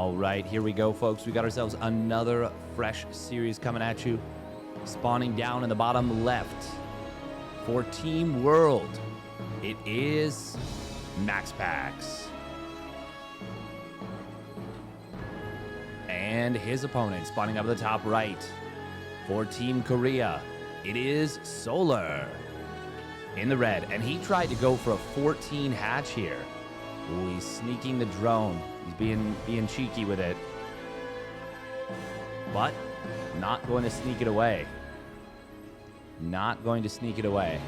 All right, here we go, folks. We got ourselves another fresh series coming at you. Spawning down in the bottom left for Team World, it is MaxPax. And his opponent spawning up at the top right for Team Korea, it is Solar in the red. And he tried to go for a 14 hatch here. Ooh, he's sneaking the drone. He's being cheeky with it. But not going to sneak it away. Not going to sneak it away.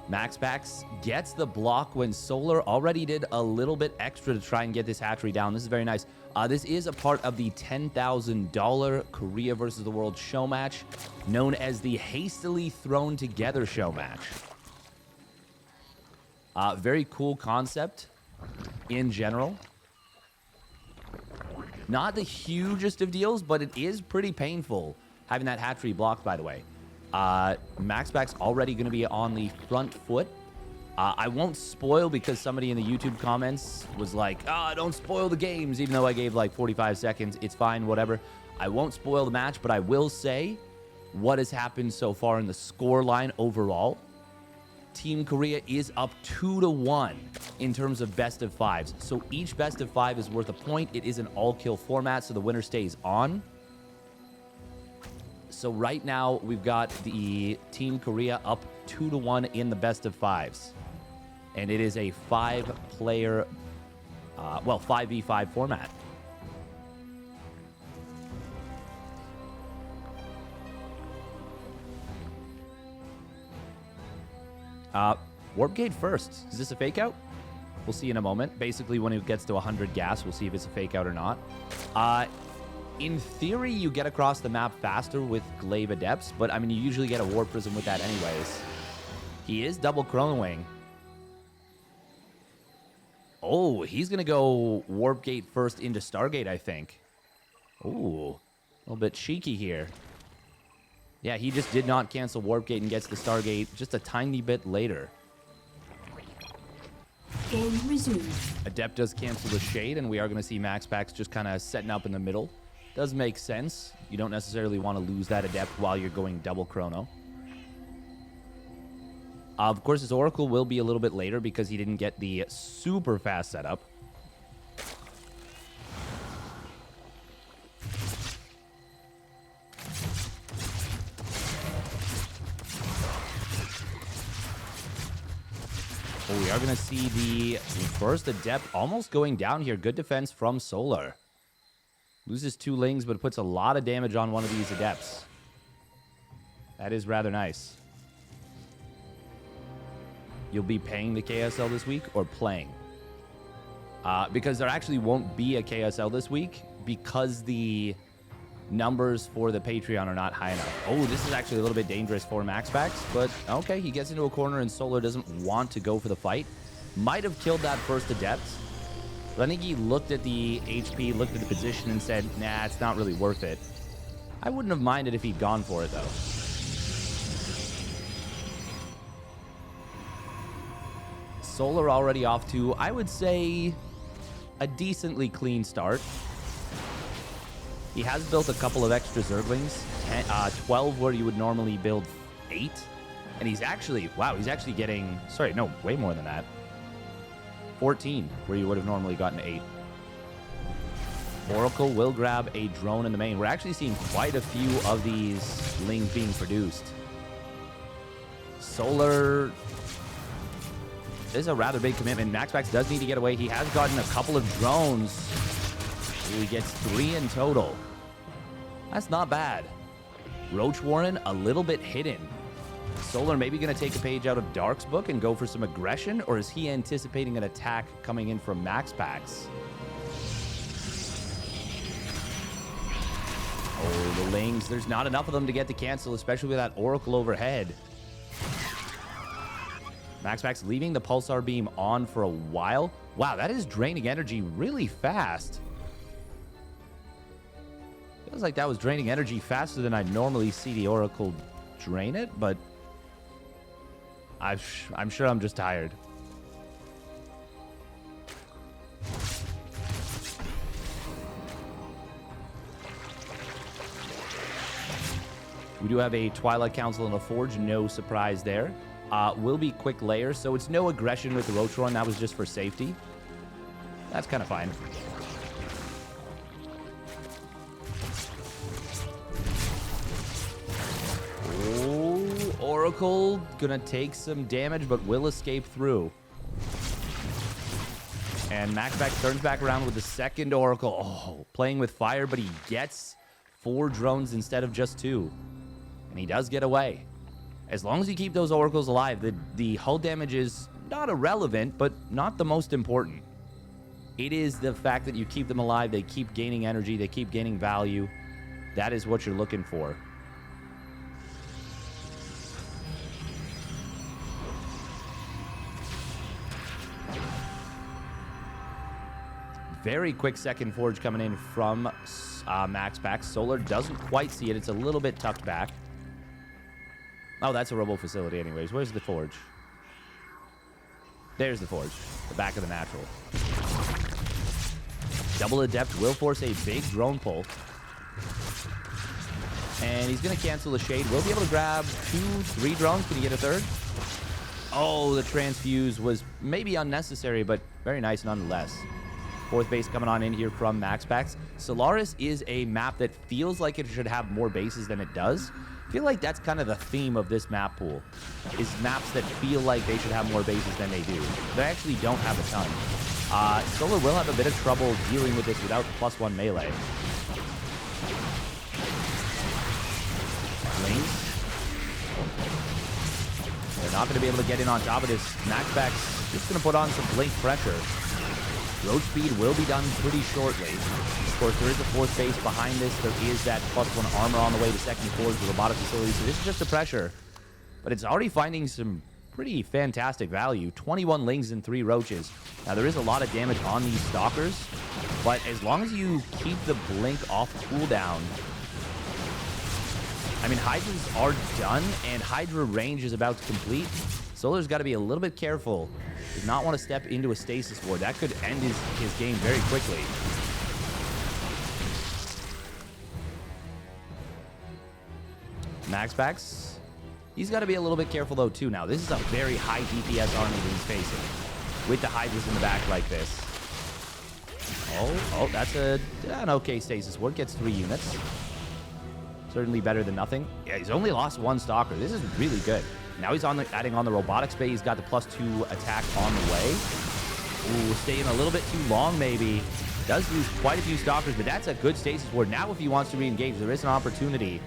MaxPax gets the block when Solar already did a little bit extra to try and get this hatchery down. This is very nice. This is a part of the $10,000 Korea versus the World show match, known as the Hastily Thrown Together show match. Very cool concept in general. Not the hugest of deals, but it is pretty painful having that hatchery blocked, by the way. MaxPax already going to be on the front foot. I won't spoil because somebody in the YouTube comments was like, don't spoil the games, even though I gave like 45 seconds. It's fine, whatever. I won't spoil the match, but I will say what has happened so far in the score line overall. Team Korea is up 2-1 in terms of best of fives. So each best of five is worth a point. It is an all-kill format, so the winner stays on. So right now, we've got the Team Korea up 2-1 in the best of fives. And it is a 5-player, 5v5 format. Warp gate first. Is this a fake out? We'll see in a moment. Basically, when it gets to 100 gas, we'll see if it's a fake out or not. In theory, you get across the map faster with Glaive Adepts, but I mean, you usually get a Warp Prism with that anyways. He is double chronoing. Oh, he's going to go Warp Gate first into Stargate, I think. Ooh, a little bit cheeky here. Yeah, he just did not cancel Warp Gate and gets the Stargate just a tiny bit later. Game resumed. Adept does cancel the Shade, and we are going to see MaxPax just kind of setting up in the middle. Does make sense. You don't necessarily want to lose that Adept while you're going double chrono. Of course, his Oracle will be a little bit later because he didn't get the super fast setup. Oh, we are going to see the first Adept almost going down here. Good defense from Solar. Loses 2 lings, but puts a lot of damage on one of these Adepts. That is rather nice. You'll be paying the KSL this week or playing? Because there actually won't be a KSL this week because the numbers for the Patreon are not high enough. Oh, this is actually a little bit dangerous for MaxPax, but okay, he gets into a corner and Solar doesn't want to go for the fight. Might have killed that first Adept. But I think he looked at the HP, looked at the position, and said, nah, it's not really worth it. I wouldn't have minded if he'd gone for it, though. Solar already off to, I would say, a decently clean start. He has built a couple of extra Zerglings, 12 where you would normally build 8. And he's actually, wow, he's actually getting, sorry, no, way more than that. 14, where you would have normally gotten 8. Oracle will grab a drone in the main. We're actually seeing quite a few of these lings being produced. Solar is a rather big commitment. MaxPax does need to get away. He has gotten a couple of drones. Ooh, he gets 3 in total. That's not bad. Roach Warren, a little bit hidden. Solar maybe going to take a page out of Dark's book and go for some aggression, or is he anticipating an attack coming in from MaxPax? Oh, the lings. There's not enough of them to get the cancel, especially with that Oracle overhead. MaxPax leaving the Pulsar Beam on for a while. Wow, that is draining energy really fast. Feels like that was draining energy faster than I'd normally see the Oracle drain it, but I'm sure I'm just tired. We do have a Twilight Council and a Forge. No surprise there. Will be quick layers, so it's no aggression with the Roach Run. That was just for safety. That's kind of fine. Oh, Oracle gonna take some damage, but will escape through. And MaxPax turns back around with the second Oracle. Oh, playing with fire, but he gets 4 drones instead of just 2. And he does get away. As long as you keep those Oracles alive, the hull damage is not irrelevant, but not the most important. It is the fact that you keep them alive, they keep gaining energy, they keep gaining value. That is what you're looking for. Very quick second Forge coming in from MaxPax. Solar doesn't quite see it. It's a little bit tucked back. Oh, that's a Robo facility anyways. Where's the Forge? There's the Forge. The back of the natural. Double Adept will force a big drone pull. And he's going to cancel the Shade. Will be able to grab 2, 3 drones. Can he get a third? Oh, the Transfuse was maybe unnecessary, but very nice nonetheless. 4th base coming on in here from MaxPax. Solaris is a map that feels like it should have more bases than it does. I feel like that's kind of the theme of this map pool, is maps that feel like they should have more bases than they do. They actually don't have a ton. Solar will have a bit of trouble dealing with this without the +1 melee. Lings. They're not going to be able to get in on top of this. MaxPax just going to put on some blink pressure. Road speed will be done pretty shortly. Of course, there is a 4th base behind this. There is that +1 armor on the way to second Forge with robotic facility. So this is just a pressure. But it's already finding some pretty fantastic value. 21 Lings and 3 Roaches. Now, there is a lot of damage on these Stalkers. But as long as you keep the blink off cooldown... I mean, Hydras are done, and Hydra range is about to complete. Solar's got to be a little bit careful. Does not want to step into a stasis ward. That could end his game very quickly. MaxPax, he's got to be a little bit careful though too now. This is a very high DPS army that he's facing with the Hydras in the back like this. Oh, that's an okay stasis ward. Gets 3 units. Certainly better than nothing. Yeah, he's only lost 1 Stalker. This is really good. Now he's adding on the robotics bay. He's got the +2 attack on the way. Ooh, staying a little bit too long maybe. Does lose quite a few Stalkers, but that's a good stasis ward. Now if he wants to re-engage, there is an opportunity.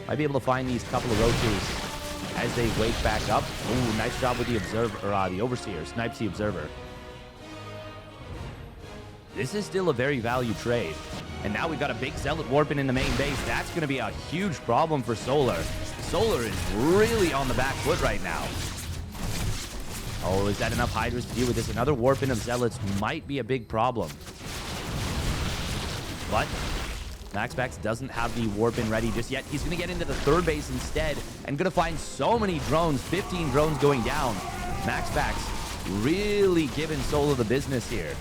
Might be able to find these couple of Roaches as they wake back up. Ooh, nice job with the Observer, or the Overseer. Snipes the Observer. This is still a very value trade. And now we've got a big Zealot warping in the main base. That's going to be a huge problem for Solar. Solar is really on the back foot right now. Oh, is that enough Hydras to deal with this? Another warping of Zealots might be a big problem. But MaxPax doesn't have the warping ready just yet. He's going to get into the 3rd base instead and going to find so many drones. 15 drones going down. MaxPax really giving Solar the business here.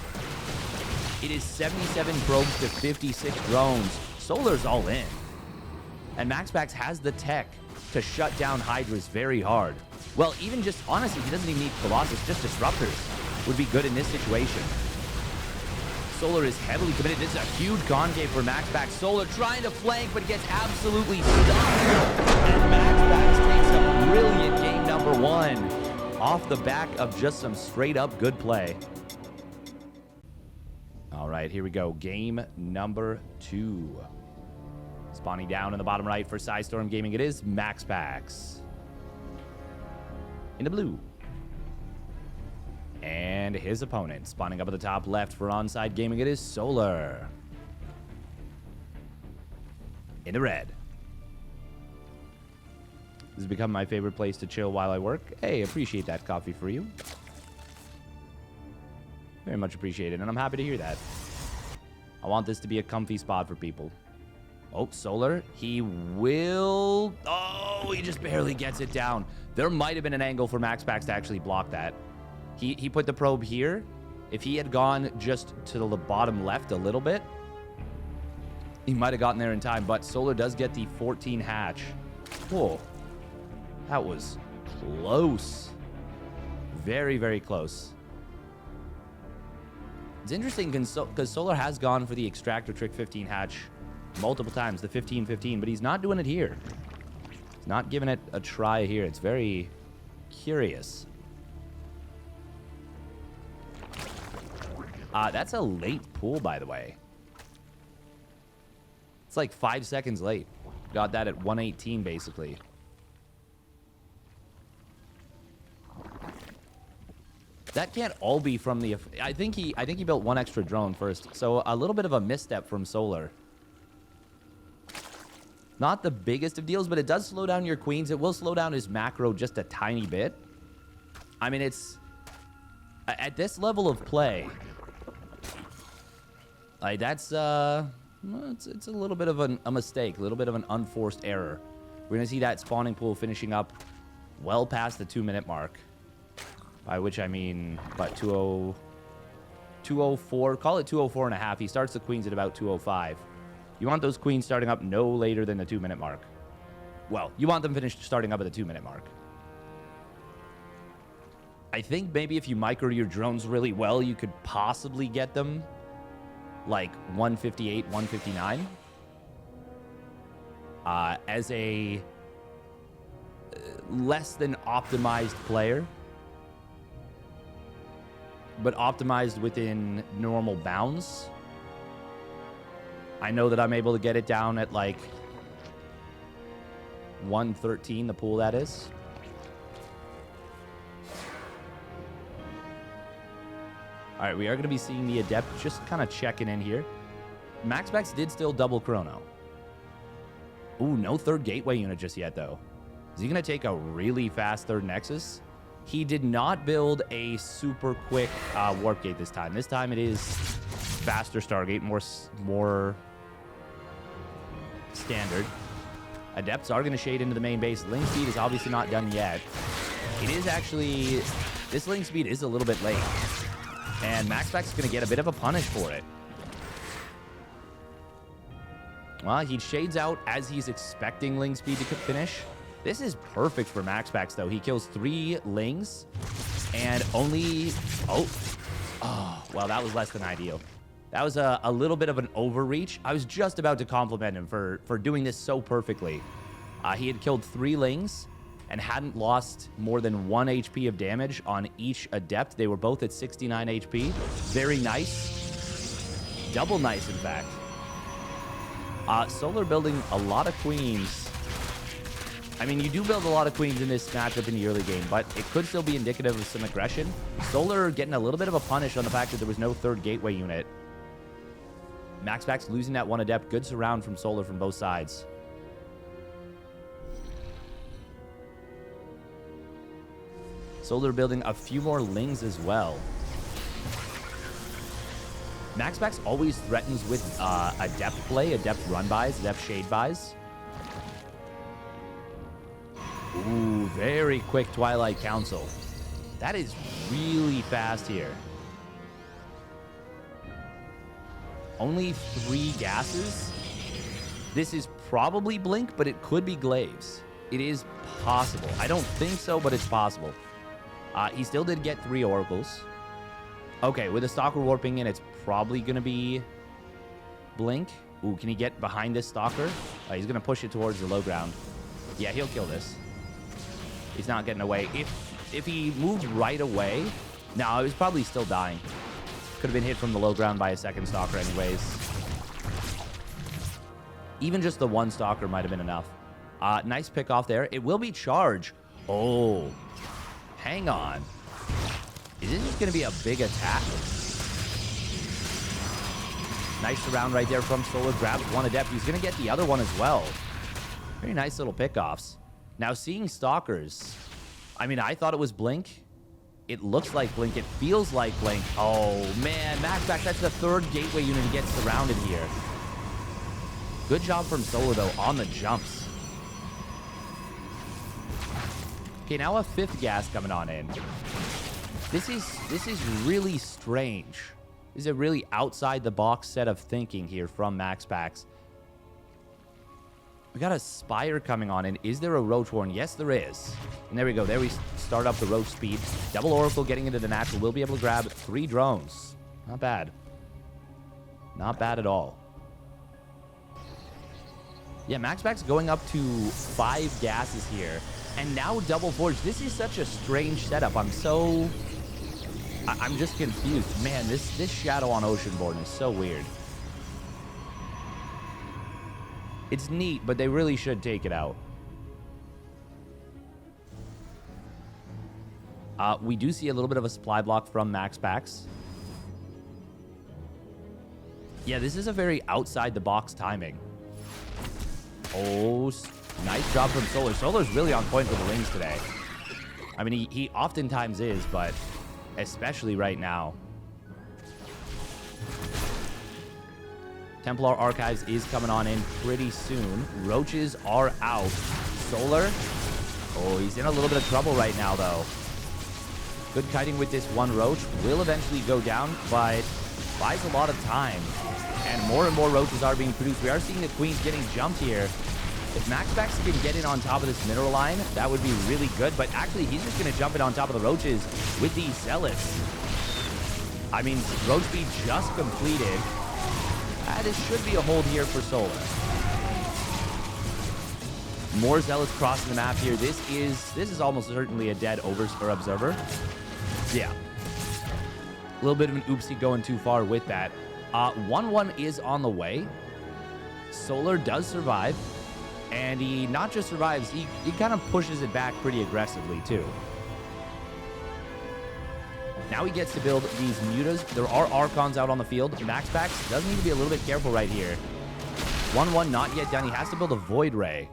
It is 77 probes to 56 drones. Solar's all in. And MaxPax has the tech to shut down Hydras very hard. Well, even just, honestly, he doesn't even need Colossus, just Disruptors would be good in this situation. Solar is heavily committed. This is a huge concave for MaxPax. Solar trying to flank, but gets absolutely stuck. And MaxPax takes a brilliant game number 1 off the back of just some straight-up good play. All right, here we go. Game number 2. Spawning down in the bottom right for Psystorm Gaming, it is MaxPax. In the blue. And his opponent. Spawning up at the top left for Onside Gaming, it is Solar. In the red. This has become my favorite place to chill while I work. Hey, appreciate that coffee for you. Very much appreciated, and I'm happy to hear that. I want this to be a comfy spot for people. Oh, Solar. He will... Oh, he just barely gets it down. There might have been an angle for MaxPax to actually block that. He put the probe here. If he had gone just to the bottom left a little bit, he might have gotten there in time, but Solar does get the 14 hatch. Whoa. That was close. Very, very close. It's interesting because Solar has gone for the Extractor Trick 15 hatch multiple times, the 15-15, but he's not doing it here. He's not giving it a try here. It's very curious. That's a late pool, by the way. It's like 5 seconds late. Got that at 118, basically. That can't all be from the... I think he built one extra drone first. So a little bit of a misstep from Solar. Not the biggest of deals, but it does slow down your queens. It will slow down his macro just a tiny bit. I mean, it's... At this level of play... Like, that's... It's a little bit of a mistake. A little bit of an unforced error. We're going to see that spawning pool finishing up well past the 2-minute mark. By which I mean, about 204, call it 204 and a half. He starts the queens at about 205. You want those queens starting up no later than the 2-minute mark. Well, you want them finished starting up at the 2-minute mark. I think maybe if you micro your drones really well, you could possibly get them like 158, 159. As a less than optimized player. But optimized within normal bounds. I know that I'm able to get it down at like 113, the pool that is. All right, we are going to be seeing the Adept just kind of checking in here. MaxPax did still double chrono. Ooh, no third gateway unit just yet, though. Is he going to take a really fast third Nexus? He did not build a super quick warp gate this time. This time it is faster Stargate, more standard. Adepts are going to shade into the main base. Link speed is obviously not done yet. It is actually... This link speed is a little bit late. And MaxPax is going to get a bit of a punish for it. Well, he shades out as he's expecting link speed to finish. This is perfect for MaxPax, though. He kills 3 lings and only... Oh, well, that was less than ideal. That was a little bit of an overreach. I was just about to compliment him for doing this so perfectly. He had killed 3 lings and hadn't lost more than 1 HP of damage on each Adept. They were both at 69 HP. Very nice. Double nice, in fact. Solar building a lot of queens. I mean, you do build a lot of queens in this matchup in the early game, but it could still be indicative of some aggression. Solar getting a little bit of a punish on the fact that there was no third gateway unit. MaxPax losing that 1 Adept. Good surround from Solar from both sides. Solar building a few more lings as well. MaxPax always threatens with Adept play, Adept run buys, Adept shade buys. Ooh, very quick Twilight Council. That is really fast here. Only 3 gases. This is probably Blink, but it could be Glaives. It is possible. I don't think so, but it's possible. He still did get 3 Oracles. Okay, with a Stalker warping in, it's probably going to be Blink. Ooh, can he get behind this Stalker? He's going to push it towards the low ground. Yeah, he'll kill this. He's not getting away. If he moved right away... No, he was probably still dying. Could have been hit from the low ground by a second Stalker anyways. Even just the 1 Stalker might have been enough. Nice pick off there. It will be charge. Oh. Hang on. Is this just going to be a big attack? Nice surround right there from Solar. Grabs 1 Adept. He's going to get the other one as well. Very nice little pickoffs. Now, seeing Stalkers, I mean, I thought it was Blink. It looks like Blink. It feels like Blink. Oh, man. MaxPax, that's the 3rd gateway unit to get surrounded here. Good job from Solar, though, on the jumps. Okay, now a 5th gas coming on in. This is really strange. This is a really outside-the-box set of thinking here from MaxPax. We got a Spire coming on, and is there a Roach Warren? Yes, there is. And there we go. There we start up the Roach speed. Double Oracle getting into the natural. We'll be able to grab 3 drones. Not bad. Not bad at all. Yeah, MaxPax going up to 5 gases here. And now Double Forge. This is such a strange setup. I'm just confused. Man, this Shadow on Oceanborn is so weird. It's neat, but they really should take it out. We do see a little bit of a supply block from MaxPax. Yeah, this is a very outside-the-box timing. Oh, nice job from Solar. Solar's really on point with the rings today. I mean, he oftentimes is, but especially right now. Templar Archives is coming on in pretty soon. Roaches are out. Solar. Oh, he's in a little bit of trouble right now, though. Good kiting with this one Roach. Will eventually go down, but buys a lot of time. And more Roaches are being produced. We are seeing the Queens getting jumped here. If MaxPax can get in on top of this mineral line, that would be really good. But actually, he's just going to jump in on top of the Roaches with these Zealots. I mean, Roach speed just completed. This should be a hold here for Solar. More Zealots crossing the map here. This is almost certainly a dead observer. Yeah. A little bit of an oopsie going too far with that. 1-1 is on the way. Solar does survive. And he not just survives, he kind of pushes it back pretty aggressively, too. Now he gets to build these mutas. There are Archons out on the field. MaxPax does need to be a little bit careful right here. 1-1 not yet done. He has to build a Void Ray.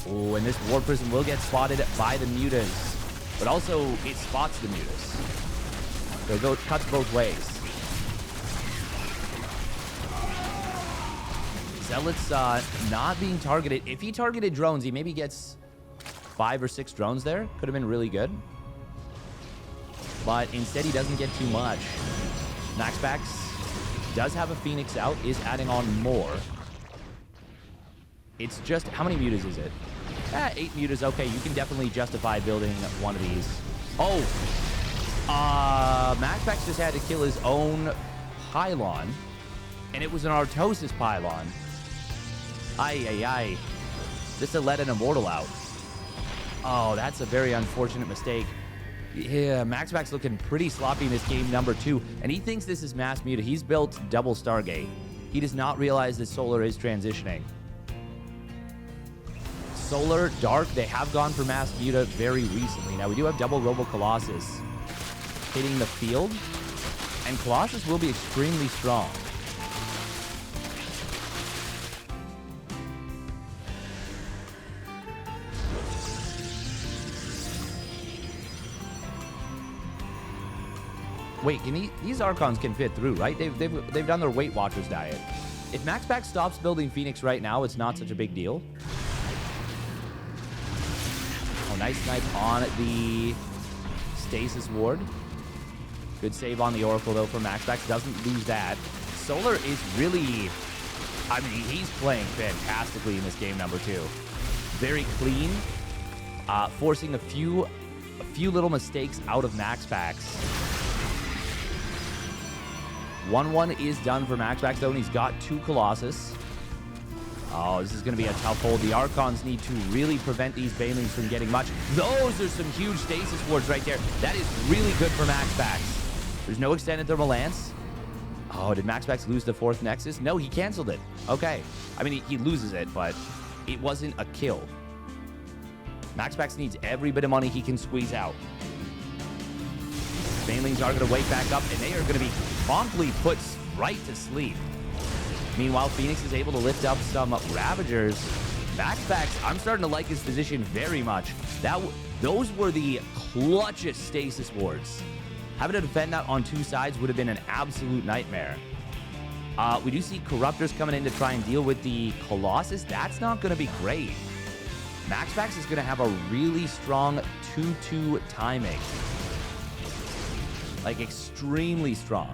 Oh, and this War Prism will get spotted by the mutas. But also, it spots the mutas. So it cuts both ways. Zealots not being targeted. If he targeted drones, he maybe gets 5 or 6 drones there. Could have been really good. But instead, he doesn't get too much. MaxPax does have a Phoenix out, is adding on more. It's just, how many mutas is it? 8 mutas. Okay, you can definitely justify building one of these. Oh, MaxPax just had to kill his own pylon, and it was an Artosis pylon. Ay. Just to let an Immortal out. Oh, that's a very unfortunate mistake. Yeah, MaxPax looking pretty sloppy in this game number 2, and he thinks this is mass muta. He's built double Stargate. He does not realize that Solar is transitioning. Solar, Dark, they have gone for mass muta very recently. Now, we do have double Robo Colossus hitting the field, and Colossus will be extremely strong. Wait, these Archons can fit through, right? They've done their Weight Watchers diet. If MaxPax stops building Phoenix right now, it's not such a big deal. Oh, nice snipe on the Stasis Ward. Good save on the Oracle, though, for MaxPax. Doesn't lose that. Solar is really... I mean, he's playing fantastically in this game number 2. Very clean. Forcing a few little mistakes out of MaxPax. 1-1 is done for MaxPax, though, and he's got 2 Colossus. Oh, this is going to be a tough hold. The Archons need to really prevent these Banelings from getting much. Those are some huge Stasis Wards right there. That is really good for MaxPax. There's no extended Thermal Lance. Oh, did MaxPax lose the 4th Nexus? No, he canceled it. Okay. I mean, he loses it, but it wasn't a kill. MaxPax needs every bit of money he can squeeze out. Banelings are going to wake back up, and they are going to be promptly put right to sleep. Meanwhile, Phoenix is able to lift up some Ravagers. MaxPax, I'm starting to like his position very much. Those were the clutchest Stasis Wards. Having to defend that on 2 sides would have been an absolute nightmare. We do see Corruptors coming in to try and deal with the Colossus. That's not going to be great. MaxPax is going to have a really strong 2-2 timing. Like, extremely strong.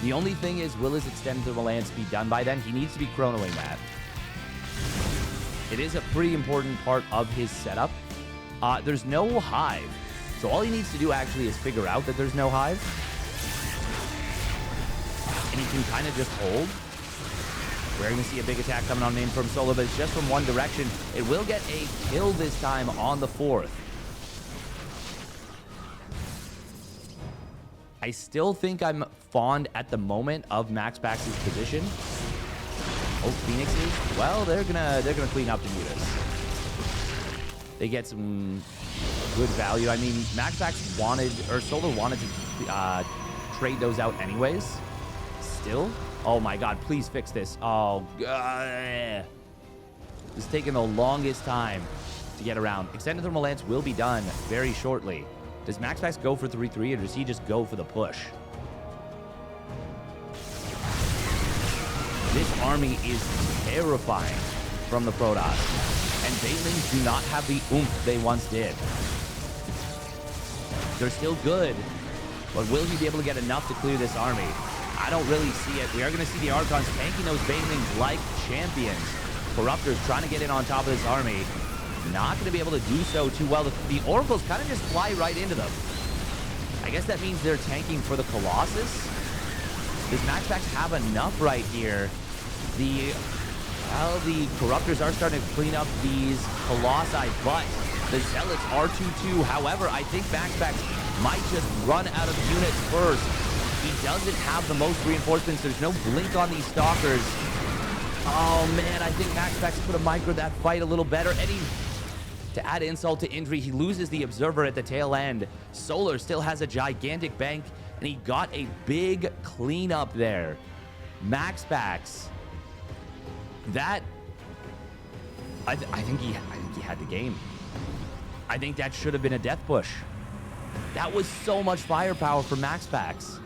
The only thing is, will his extended thermal lance be done by then? He needs to be chronoing that. It is a pretty important part of his setup. There's no hive. So all he needs to do actually is figure out that there's no hive. And he can kind of just hold. We're going to see a big attack coming on in from Solar, but it's just from one direction. It will get a kill this time on the 4th. I still think I'm fond at the moment of MaxPax's position. Oh, Phoenixes. Well, they're gonna clean up the mutas. They get some good value. I mean, MaxPax wanted, or Solar wanted to trade those out anyways. Still. Oh my God, please fix this. Oh, God. It's taking the longest time to get around. Extended Thermal Lance will be done very shortly. Does MaxPax go for 3-3 or does he just go for the push? This army is terrifying from the Protoss. And Banelings do not have the oomph they once did. They're still good, but will he be able to get enough to clear this army? I don't really see it. We are going to see the Archons tanking those Banelings like champions. Corruptors trying to get in on top of this army. Not going to be able to do so too well. The Oracles kind of just fly right into them. I guess that means they're tanking for the Colossus. Does MaxPax have enough right here? The Corruptors are starting to clean up these Colossi, but the Zealots are 2-2. However, I think MaxPax might just run out of units first. He doesn't have the most reinforcements. There's no blink on these Stalkers. Oh, man, I think MaxPax could have microed that fight a little better. And to add insult to injury, he loses the Observer at the tail end. Solar still has a gigantic bank, and he got a big cleanup there. MaxPax, that... I think he had the game. I think that should have been a death push. That was so much firepower for MaxPax.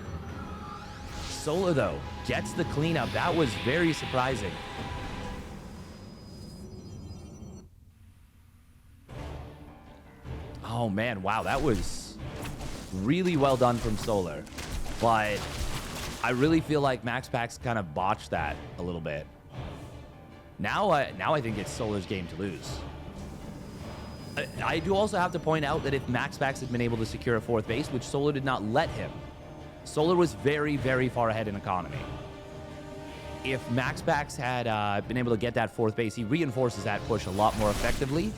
Solar, though, gets the cleanup. That was very surprising. Oh, man. Wow, that was really well done from Solar. But I really feel like MaxPax kind of botched that a little bit. Now I think it's Solar's game to lose. I do also have to point out that if MaxPax had been able to secure a 4th base, which Solar did not let him, Solar was very, very far ahead in economy. If MaxPax had been able to get that 4th base, he reinforces that push a lot more effectively.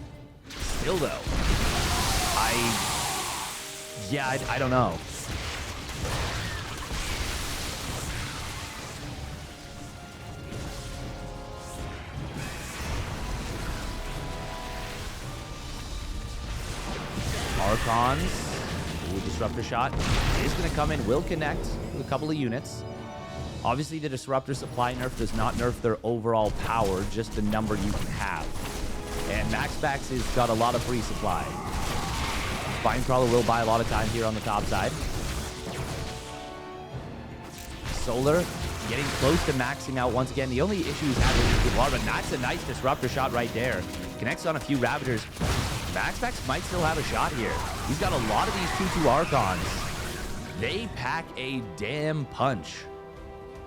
Still, though, I don't know. Archons. Ooh, Disruptor shot is going to come in, will connect with a couple of units. Obviously, the Disruptor supply nerf does not nerf their overall power, just the number you can have. And MaxPax has got a lot of free supply. Spinecrawler will buy a lot of time here on the top side. Solar getting close to maxing out once again. The only issue he's having is with Larva, and that's a nice Disruptor shot right there. Connects on a few Ravagers. MaxPax might still have a shot here. He's got a lot of these 2-2 Archons. They pack a damn punch.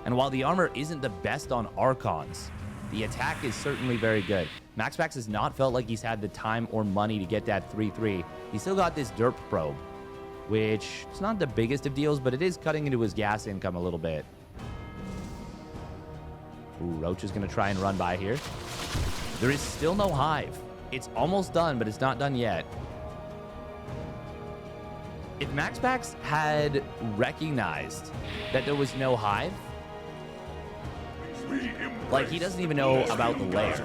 And while the armor isn't the best on Archons, the attack is certainly very good. MaxPax has not felt like he's had the time or money to get that 3-3. He's still got this derp probe, which is not the biggest of deals, but it is cutting into his gas income a little bit. Ooh, Roach is going to try and run by here. There is still no hive. It's almost done, but it's not done yet. If MaxPax had recognized that there was no hive, like, he doesn't even know about the lair.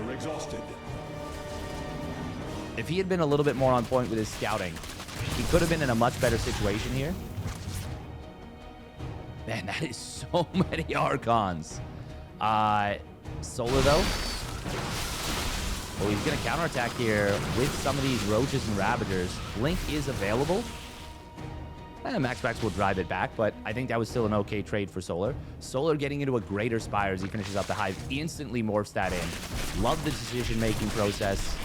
If he had been a little bit more on point with his scouting, he could have been in a much better situation here. Man, that is so many Archons. Solar, though. Oh, he's going to counterattack here with some of these Roaches and Ravagers. Blink is available. And MaxPax will drive it back, but I think that was still an okay trade for Solar. Solar getting into a greater Spire as he finishes up the Hive, instantly morphs that in. Love the decision-making process.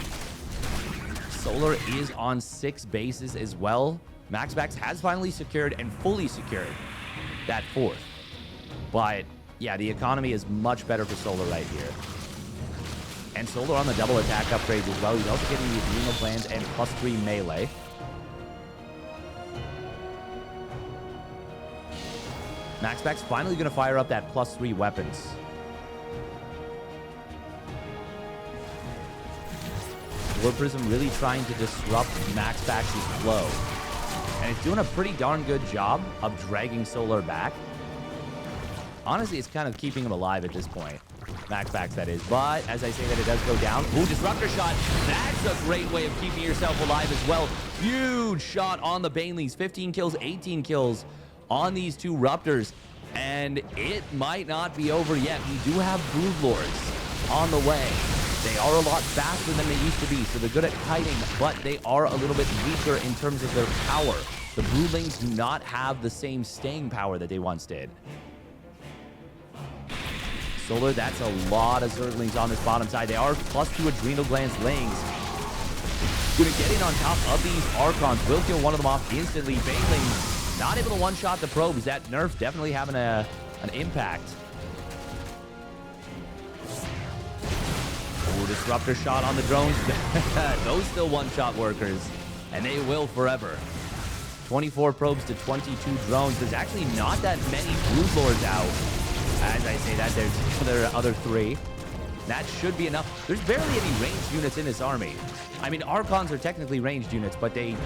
Solar is on 6 bases as well. MaxPax has finally secured and fully secured that 4th. But yeah, the economy is much better for Solar right here. And Solar on the double attack upgrades as well. He's also getting the adrenal glands and +3 melee. MaxPax's finally going to fire up that +3 weapons. War Prism really trying to disrupt MaxPax's flow. And it's doing a pretty darn good job of dragging Solar back. Honestly, it's kind of keeping him alive at this point. MaxPax, that is. But as I say that, it does go down. Ooh, Disruptor shot. That's a great way of keeping yourself alive as well. Huge shot on the Baneleys. 15 kills, 18 kills on these two Ruptors. And it might not be over yet. We do have Broodlords on the way. They are a lot faster than they used to be, so they're good at kiting, but they are a little bit weaker in terms of their power. The Broodlings do not have the same staying power that they once did. Solar, that's a lot of Zerglings on this bottom side. They are +2 Adrenal Glands Lings. Gonna get in on top of these Archons. Will kill one of them off instantly. Baneling not able to one-shot the probes. That nerf definitely having an impact. Oh, Disruptor shot on the drones. Those still one-shot workers, and they will forever. 24 probes to 22 drones. There's actually not that many Broodlords out. As I say that, there's other 3. That should be enough. There's barely any ranged units in this army. I mean, Archons are technically ranged units, but they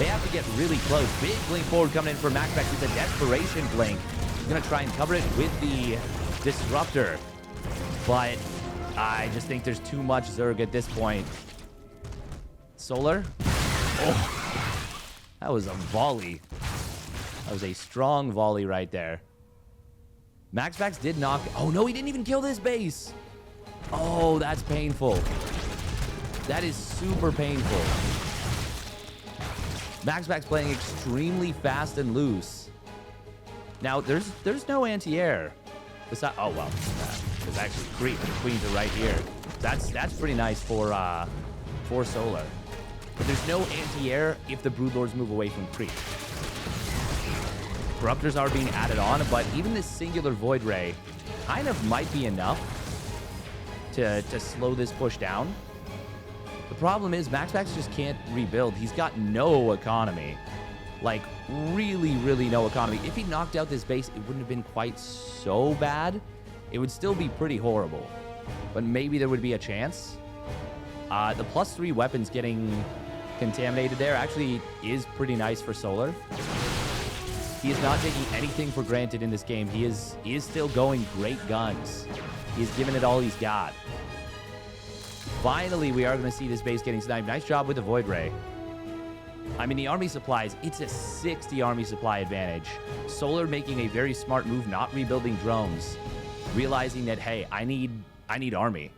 have to get really close. Big blink forward coming in for MaxPax. It's a desperation blink. He's going to try and cover it with the Disruptor. But I just think there's too much Zerg at this point. Solar. Oh, that was a volley. That was a strong volley right there. MaxPax did knock... Oh, no, he didn't even kill this base. Oh, that's painful. That is super painful. MaxPax playing extremely fast and loose. Now, there's no anti-air. Oh, well. There's actually creep. The queens are right here. That's pretty nice for Solar. But there's no anti-air if the Broodlords move away from creep. Corruptors are being added on, but even this singular Void Ray kind of might be enough to slow this push down. The problem is MaxPax just can't rebuild. He's got no economy. Like, really, really no economy. If he knocked out this base, it wouldn't have been quite so bad. It would still be pretty horrible. But maybe there would be a chance. The +3 weapons getting contaminated there actually is pretty nice for Solar. He is not taking anything for granted in this game. He is still going great guns. He's given it all he's got. Finally, we are going to see this base getting sniped. Nice job with the Void Ray. I mean, the army supplies, it's a 60 army supply advantage. Solar making a very smart move, not rebuilding drones. Realizing that, hey, I need army.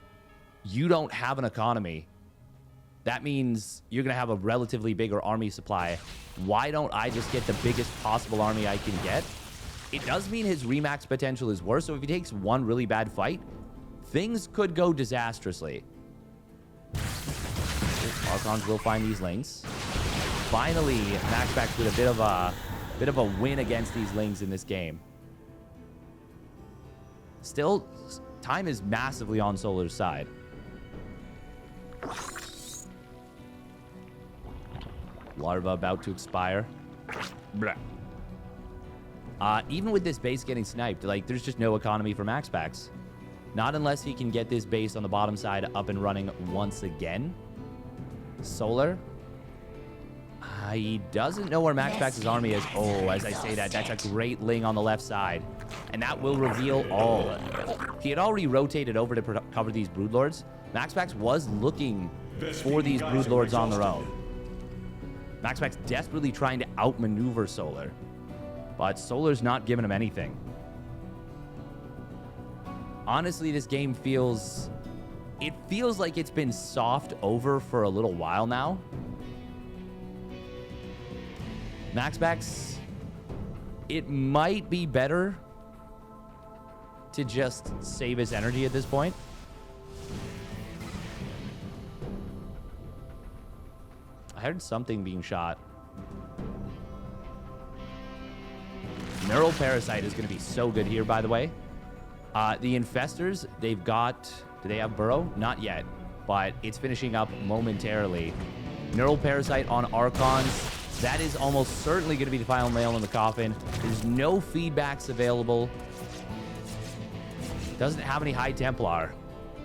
You don't have an economy. That means you're going to have a relatively bigger army supply. Why don't I just get the biggest possible army I can get? It does mean his remax potential is worse, so if he takes one really bad fight, things could go disastrously. Archons will find these Lings. Finally, MaxPax with a bit of a win against these Lings in this game. Still, time is massively on Solar's side. Larva about to expire. Even with this base getting sniped, like, there's just no economy for MaxPax. Not unless he can get this base on the bottom side up and running once again. Solar. He doesn't know where MaxPax's army is. Oh, as I say that, that's a great Ling on the left side. And that will reveal all. He had already rotated over to cover these Broodlords. MaxPax was looking for these Broodlords on their own. MaxPax desperately trying to outmaneuver Solar. But Solar's not giving him anything. Honestly, this game feels like it's been soft over for a little while now. MaxPax, it might be better to just save his energy at this point. I heard something being shot. Neural Parasite is going to be so good here, by the way. The Infestors, they've got... Do they have Burrow? Not yet, but it's finishing up momentarily. Neural Parasite on Archons. That is almost certainly going to be the final nail in the coffin. There's no feedbacks available. Doesn't have any High Templar.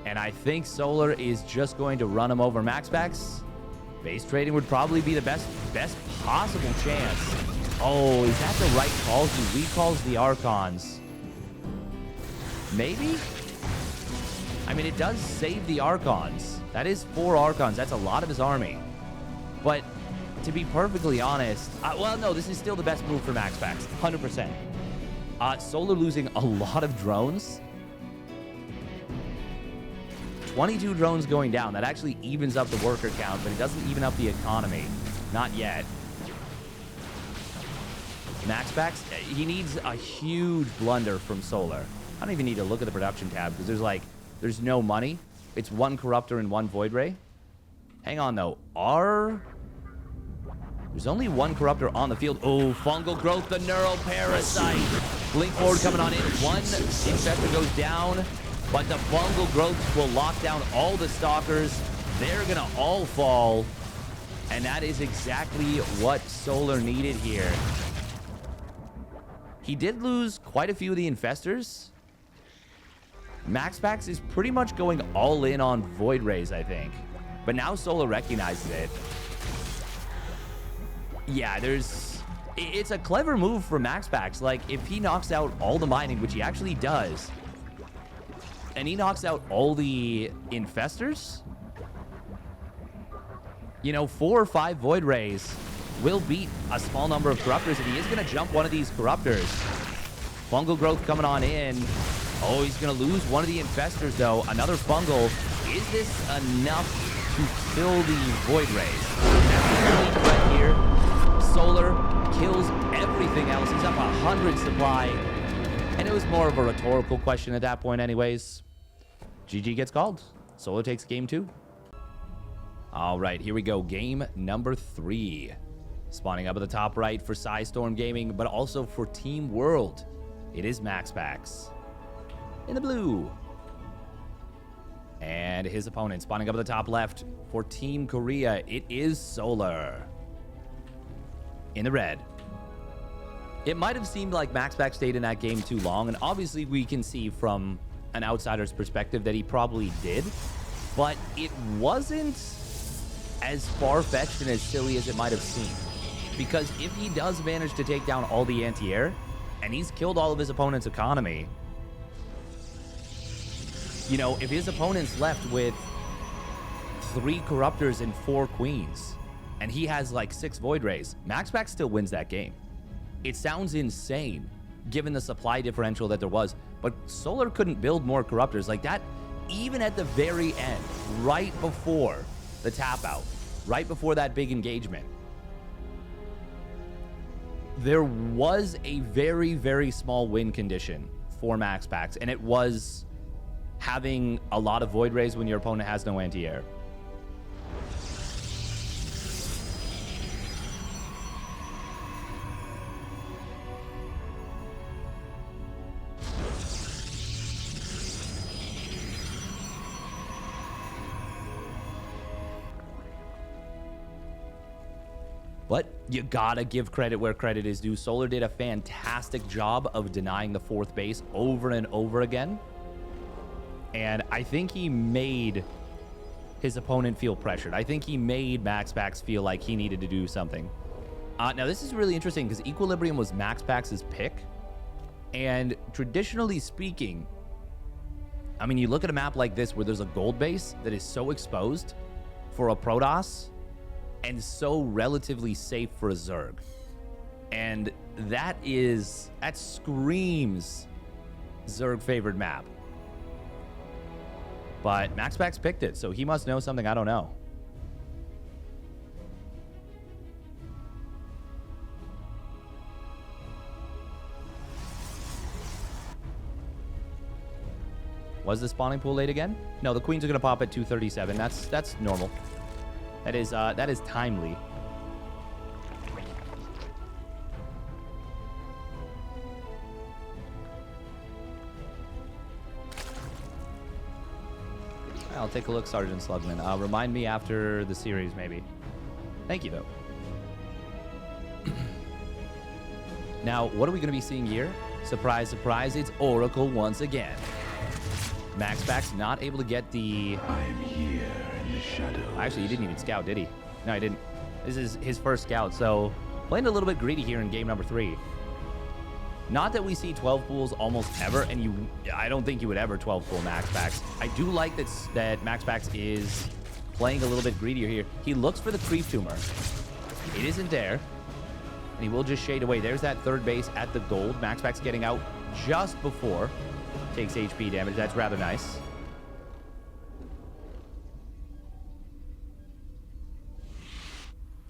And I think Solar is just going to run him over. MaxPax, base trading would probably be the best possible chance. Oh, is that the right call? He recalls the Archons. Maybe? I mean, it does save the Archons. That is 4 Archons. That's a lot of his army. But to be perfectly honest, well, no, this is still the best move for MaxPax, 100%. Solar losing a lot of drones. 22 drones going down. That actually evens up the worker count, but it doesn't even up the economy. Not yet. MaxPax, he needs a huge blunder from Solar. I don't even need to look at the production tab because there's no money. It's 1 Corruptor and 1 Void Ray. Hang on, though. There's only 1 Corruptor on the field. Oh, Fungal Growth, the Neural Parasite. Blink Forward coming on in. 1 Infestor goes down, but the Fungal Growth will lock down all the Stalkers. They're going to all fall, and that is exactly what Solar needed here. He did lose quite a few of the Infestors. MaxPax is pretty much going all in on Void Rays, I think. But now Solar recognizes it. Yeah, it's a clever move for MaxPax. Like, if he knocks out all the mining, which he actually does, and he knocks out all the Infestors, you know, 4 or 5 Void Rays will beat a small number of Corruptors, and he is going to jump one of these Corruptors. Fungal Growth coming on in. Oh, he's going to lose one of the Infestors, though. Another Fungal. Is this enough to kill the Void Rays? That's the only threat here. Solar kills everything else. He's up 100 supply. And it was more of a rhetorical question at that point anyways. GG gets called. Solar takes game 2. All right, here we go. Game number 3. Spawning up at the top right for Storm Gaming, but also for Team World. It is MaxPax in the blue. And his opponent spawning up at the top left for Team Korea. It is Solar in the red. It might have seemed like MaxPax stayed in that game too long, and obviously we can see from an outsider's perspective that he probably did, but it wasn't as far-fetched and as silly as it might have seemed. Because if he does manage to take down all the anti-air, and he's killed all of his opponent's economy, you know, if his opponent's left with 3 Corruptors and 4 Queens, and he has like 6 Void Rays, MaxPax still wins that game. It sounds insane, given the supply differential that there was, but Solar couldn't build more Corruptors like that, even at the very end, right before the tap out, right before that big engagement. There was a very, very small win condition for MaxPax, and it was having a lot of Void Rays when your opponent has no anti-air. But you gotta give credit where credit is due. Solar did a fantastic job of denying the 4th base over and over again. And I think he made his opponent feel pressured. I think he made MaxPax feel like he needed to do something. Now, this is really interesting because Equilibrium was MaxPax's pick. And traditionally speaking, I mean, you look at a map like this where there's a gold base that is so exposed for a Protoss and so relatively safe for a Zerg. And that screams Zerg favored map. But MaxPax picked it, so he must know something I don't know. Was the spawning pool late again? No, the queens are gonna pop at 237. That's normal. That is timely. I'll take a look, Sergeant Slugman. Remind me after the series, maybe. Thank you, though. Now, what are we going to be seeing here? Surprise, surprise, it's Oracle once again. MaxPax not able to get the... I'm here in the shadows. Actually, he didn't even scout, did he? No, he didn't. This is his first scout, so playing a little bit greedy here in game number 3. Not that we see 12 pools almost ever, and I don't think you would ever 12 pool MaxPax. I do like that MaxPax is playing a little bit greedier here. He looks for the creep tumor. It isn't there, and he will just shade away. There's that third base at the gold. MaxPax getting out just before. Takes HP damage. That's rather nice.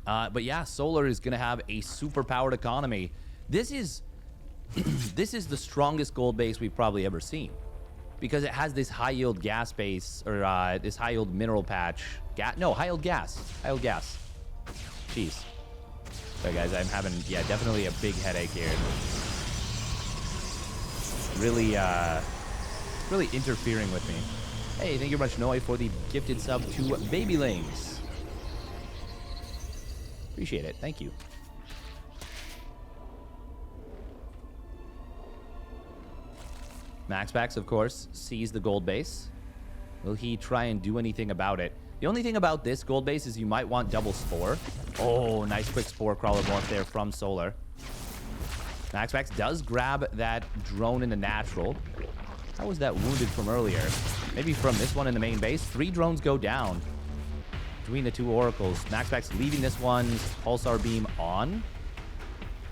But yeah, Solar is going to have a super powered economy. This is this is the strongest gold base we've probably ever seen, because it has this high yield gas base, or this high yield mineral patch. High yield gas. High yield gas. Jeez. Sorry guys, I'm having definitely a big headache here. Really interfering with me. Hey, thank you very much, Noi, for the gifted sub to Baby Lanes. Appreciate it. Thank you. MaxPax, of course, sees the gold base. Will he try and do anything about it? The only thing about this gold base is you might want double spore. Oh, nice quick spore crawler morph there from Solar. MaxPax does grab that drone in the natural. How was that wounded from earlier? Maybe from this one in the main base. 3 drones go down between the 2 oracles. MaxPax leaving this one's pulsar beam on.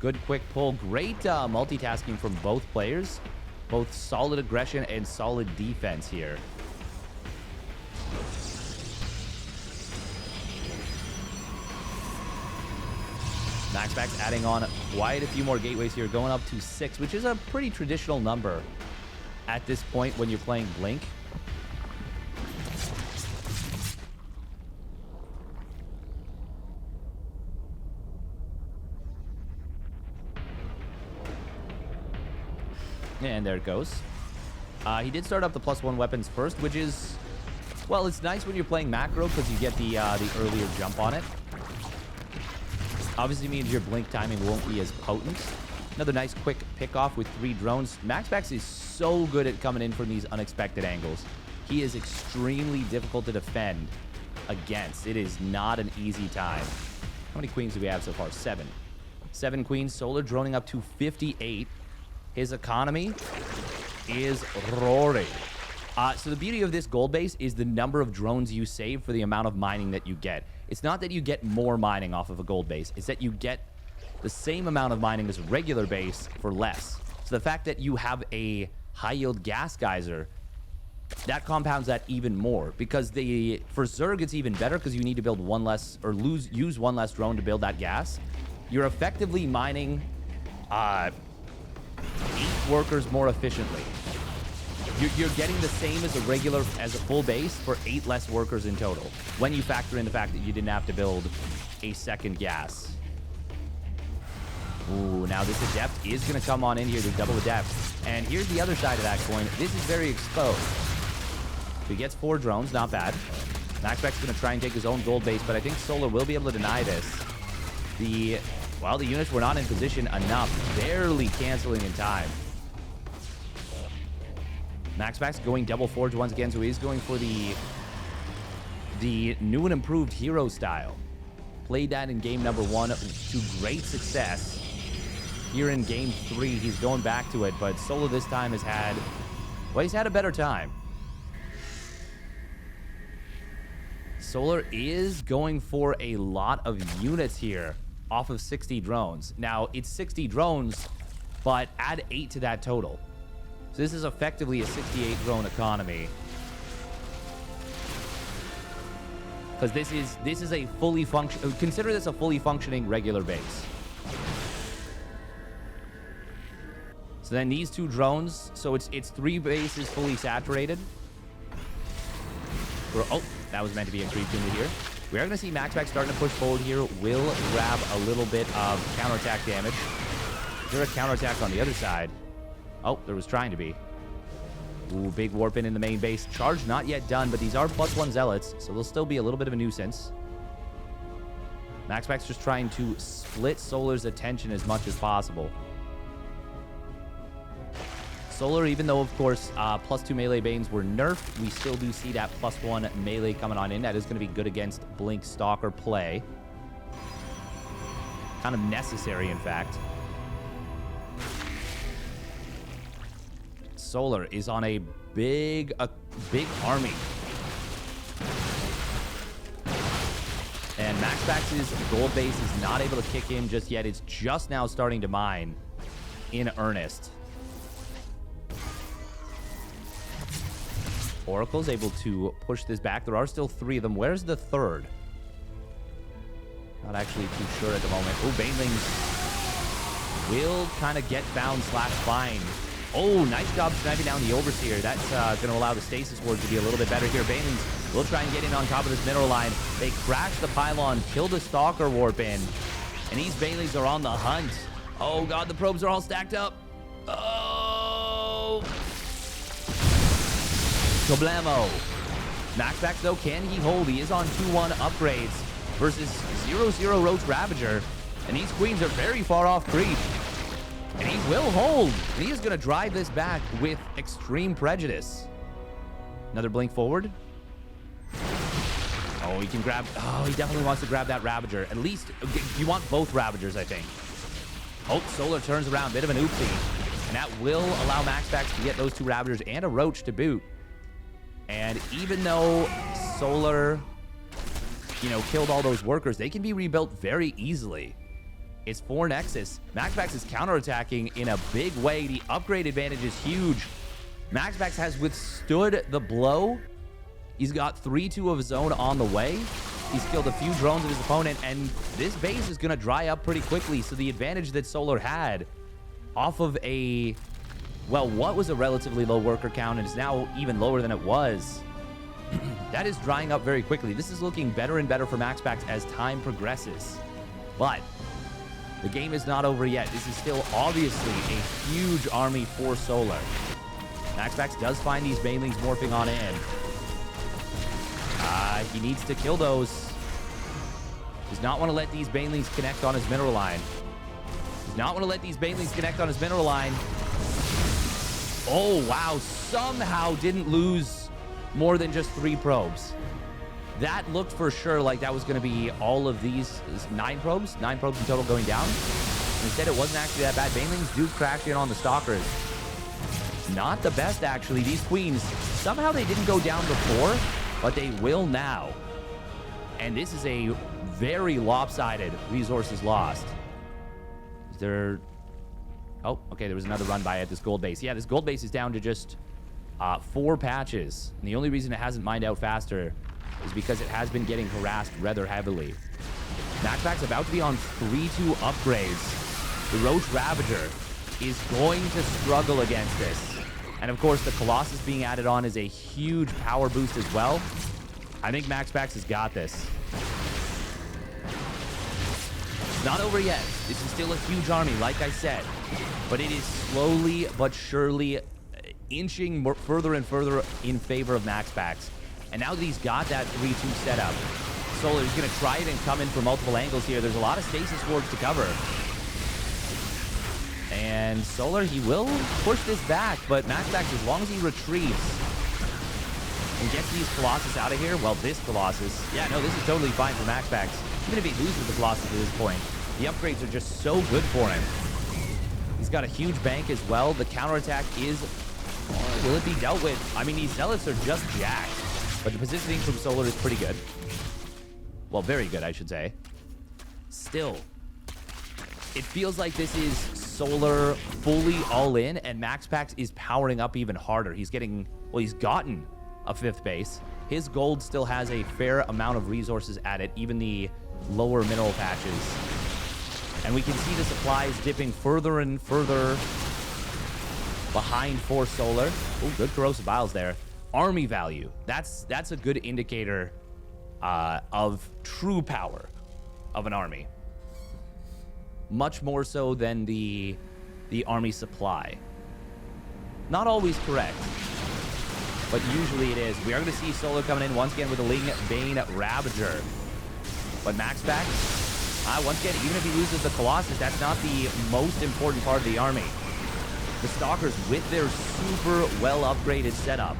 Good quick pull. Great multitasking from both players. Both solid aggression and solid defense here. MaxPax adding on quite a few more gateways here, going up to 6, which is a pretty traditional number at this point when you're playing Blink. And there it goes. He did start up the +1 weapons first, which is, well, it's nice when you're playing macro because you get the earlier jump on it. Obviously means your blink timing won't be as potent. Another nice quick pick off with 3 drones. MaxPax is so good at coming in from these unexpected angles. He is extremely difficult to defend against. It is not an easy time. How many queens do we have so far? 7. 7 queens. Solar droning up to 58. His economy is roaring. So the beauty of this gold base is the number of drones you save for the amount of mining that you get. It's not that you get more mining off of a gold base. It's that you get the same amount of mining as a regular base for less. So the fact that you have a high yield gas geyser, that compounds that even more. Because for Zerg, it's even better because you need to build one less, or use one less drone to build that gas. You're effectively mining 8 workers more efficiently. You're getting the same as a full base for 8 less workers in total, when you factor in the fact that you didn't have to build a second gas. Ooh, now this adept is going to come on in here to double adept. And here's the other side of that coin. This is very exposed. He gets 4 drones, not bad. MaxPax is going to try and take his own gold base, but I think Solar will be able to deny this. The units were not in position enough, barely canceling in time. MaxPax going double forge once again, so he's going for the new and improved hero style. Played that in game number 1 to great success. Here in game 3, he's going back to it, but Solar this time has had, well, he's had a better time. Solar is going for a lot of units here off of 60 drones. Now, it's 60 drones, but add 8 to that total. So this is effectively a 68 drone economy. Because this is a fully consider this a fully functioning regular base. So then these 2 drones, so it's 3 bases fully saturated. Oh, that was meant to be a creep tumor here. We are going to see MaxPax starting to push forward here. Will grab a little bit of counterattack damage. Is there a counterattack on the other side? Oh, there was trying to be. Ooh, big warp in the main base. Charge not yet done, but these are +1 zealots, so they'll still be a little bit of a nuisance. MaxPax just trying to split Solar's attention as much as possible. Solar, even though, of course, +2 melee Banes were nerfed, we still do see that +1 melee coming on in. That is going to be good against Blink Stalker play. Kind of necessary, in fact. Solar is on a big army. And MaxPax's gold base is not able to kick in just yet. It's just now starting to mine in earnest. Oracle's able to push this back. There are still 3 of them. Where's the 3rd? Not actually too sure at the moment. Oh, Banelings will kind of get found / find. Oh, nice job sniping down the Overseer. That's going to allow the Stasis Ward to be a little bit better here. Banelings will try and get in on top of this mineral line. They crash the pylon, kill the Stalker Warp in, and these Banelings are on the hunt. Oh, God, the probes are all stacked up. Oh! Problemo. MaxPax, though, can he hold? He is on 2-1 upgrades versus 0-0 Roach Ravager. And these queens are very far off creep. And he will hold. And he is going to drive this back with extreme prejudice. Another blink forward. Oh, he can grab... Oh, he definitely wants to grab that Ravager. At least, you want both Ravagers, I think. Oh, Solar turns around. Bit of an oopsie. And that will allow MaxPax to get those 2 Ravagers and a Roach to boot. And even though Solar, killed all those workers, they can be rebuilt very easily. It's 4 Nexus. MaxPax is counterattacking in a big way. The upgrade advantage is huge. MaxPax has withstood the blow. He's got 3-2 of his own on the way. He's killed a few drones of his opponent, and this base is going to dry up pretty quickly. So the advantage that Solar had off of a... Well, what was a relatively low worker count and is now even lower than it was. That is drying up very quickly. This is looking better and better for MaxPax as time progresses. But the game is not over yet. This is still obviously a huge army for Solar. MaxPax does find these Banelings morphing on in. He needs to kill those. Does not want to let these Banelings connect on his mineral line. Does not want to let these Banelings connect on his mineral line. Oh, wow. Somehow didn't lose more than just 3 probes. That looked for sure like that was going to be all of these 9 probes. 9 probes in total going down. Instead, it wasn't actually that bad. Banelings do crash in on the Stalkers. Not the best, actually. These Queens, somehow they didn't go down before, but they will now. And this is a very lopsided resources lost. Is there... Oh, okay, there was another run by at this gold base. Yeah, this gold base is down to just 4 patches. And the only reason it hasn't mined out faster is because it has been getting harassed rather heavily. MaxPax about to be on 3-2 upgrades. The Roach Ravager is going to struggle against this. And of course, the Colossus being added on is a huge power boost as well. I think MaxPax has got this. Not over yet. This is still a huge army, like I said. But it is slowly but surely inching further and further in favor of MaxPax. And now that he's got that 3-2 setup, Solar is going to try it and come in from multiple angles here. There's a lot of Stasis Wards to cover. And Solar, he will push this back, but MaxPax, as long as he retreats and gets these Colossus out of here, well, this Colossus, yeah, no, this is totally fine for MaxPax. Even if he loses the Colossus at this point, the upgrades are just so good for him. He's got a huge bank as well. The counterattack is... will it be dealt with? I mean, these Zealots are just jacked. But the positioning from Solar is pretty good. Well, very good, I should say. Still, it feels like this is Solar fully all in, and MaxPax is powering up even harder. He's getting... Well, he's gotten a 5th base. His gold still has a fair amount of resources at it, even the lower mineral patches. And we can see the supplies dipping further and further behind for Solar. Oh, good corrosive biles there. Army value. That's a good indicator of true power of an army. Much more so than the army supply. Not always correct, but usually it is. We are going to see Solar coming in once again with a Ling Bane Ravager. But MaxPax, once again, even if he loses the Colossus, that's not the most important part of the army. The Stalkers, with their super well-upgraded setup,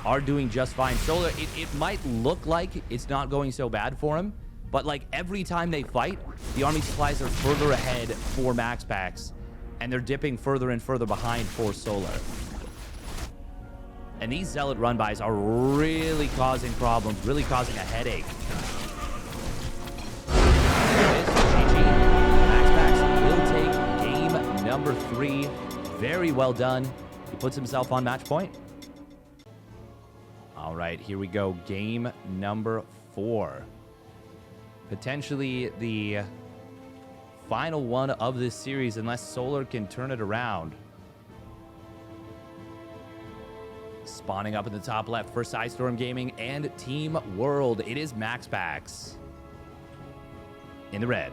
are doing just fine. Solar, it might look like it's not going so bad for him, but like every time they fight, the army supplies are further ahead for MaxPax, and they're dipping further and further behind for Solar. And these Zealot run-bys are really causing problems, really causing a headache. MaxPax will take game number 3. Very well done. He puts himself on match point. All right, here we go. Game number 4. Potentially the final one of this series, unless Solar can turn it around. Spawning up in the top left for Sidestorm Gaming and Team World. It is MaxPax in the red.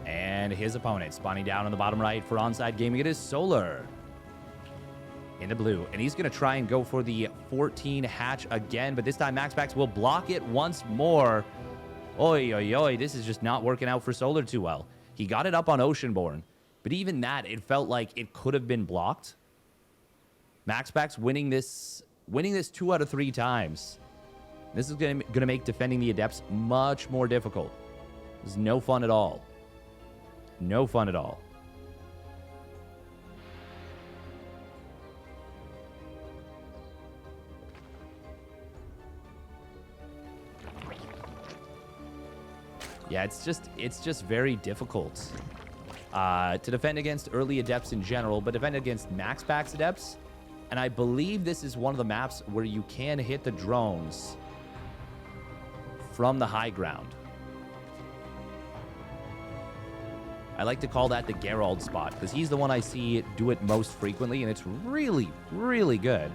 And his opponent spawning down on the bottom right for Onside Gaming. It is Solar in the blue, and he's going to try and go for the 14 hatch again, but this time MaxPax will block it once more. Oi, oi, oi, this is just not working out for Solar too well. He got it up on Oceanborn, but even that, it felt like it could have been blocked. MaxPax winning this 2 out of 3 times. This is going to make defending the Adepts much more difficult. This is no fun at all. No fun at all. Yeah, it's just very difficult to defend against early Adepts in general, but defend against MaxPax Adepts. And I believe this is one of the maps where you can hit the drones from the high ground. I like to call that the Geralt spot, because he's the one I see do it most frequently, and it's really, really good.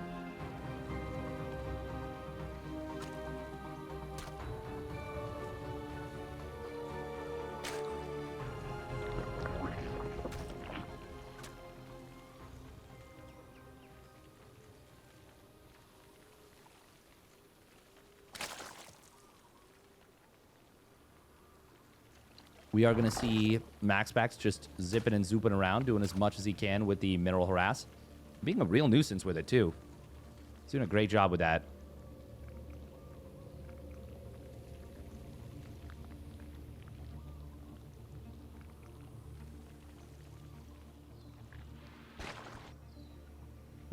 We are going to see MaxPax just zipping and zooping around, doing as much as he can with the Mineral Harass. Being a real nuisance with it, too. He's doing a great job with that.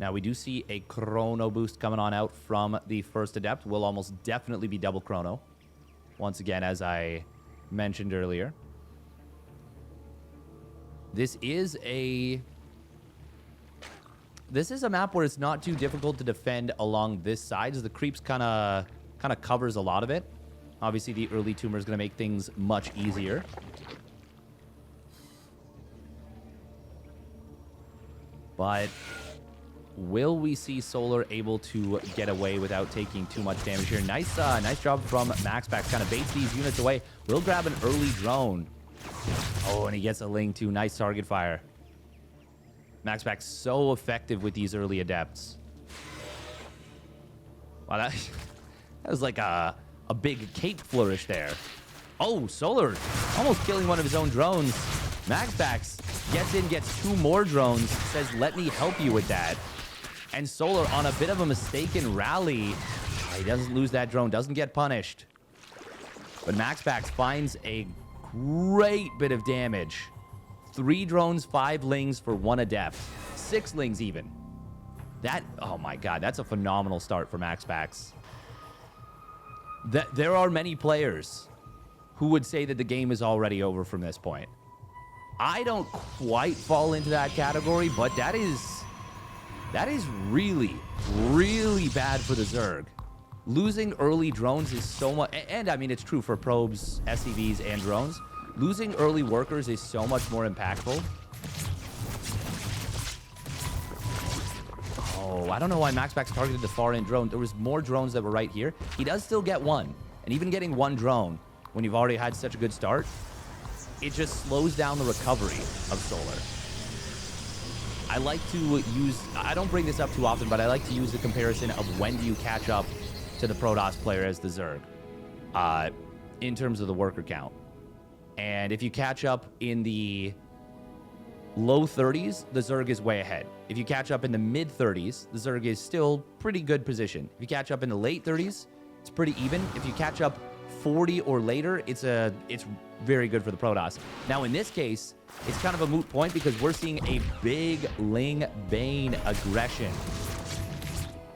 Now, we do see a Chrono boost coming on out from the first Adept. Will almost definitely be double Chrono. Once again, as I mentioned earlier. This is a map where it's not too difficult to defend along this side, as the creeps kind of covers a lot of it. Obviously, the early tumor is going to make things much easier. But will we see Solar able to get away without taking too much damage here? Nice job from MaxPax. Kind of baits these units away. Will grab an early drone. Oh, and he gets a Ling too. Nice target fire. MaxPax so effective with these early Adepts. Wow, that was like a big cape flourish there. Oh, Solar almost killing one of his own drones. MaxPax gets in, gets 2 more drones, says, let me help you with that. And Solar on a bit of a mistaken rally. He doesn't lose that drone, doesn't get punished. But MaxPax finds a great bit of damage. 3 drones, 5 Lings for 1 Adept. 6 Lings even. That, oh my god, that's a phenomenal start for MaxPax. There are many players who would say that the game is already over from this point. I don't quite fall into that category, but that is really, really bad for the Zerg. Losing early drones is so much, and I mean, it's true for probes, SCVs, and drones. Losing early workers is so much more impactful. Oh, I don't know why MaxPax targeted the far end drone. There was more drones that were right here. He does still get 1, and even getting 1 drone when you've already had such a good start, it just slows down the recovery of Solar. I like to use, I don't bring this up too often, but I like to use the comparison of when do you catch up to the Protoss player as the Zerg in terms of the worker count. And if you catch up in the low 30s, the Zerg is way ahead. If you catch up in the mid 30s, the Zerg is still pretty good position. If you catch up in the late 30s, it's pretty even. If you catch up 40 or later, it's very good for the Protoss. Now, in this case, it's kind of a moot point because we're seeing a big Ling Bane aggression.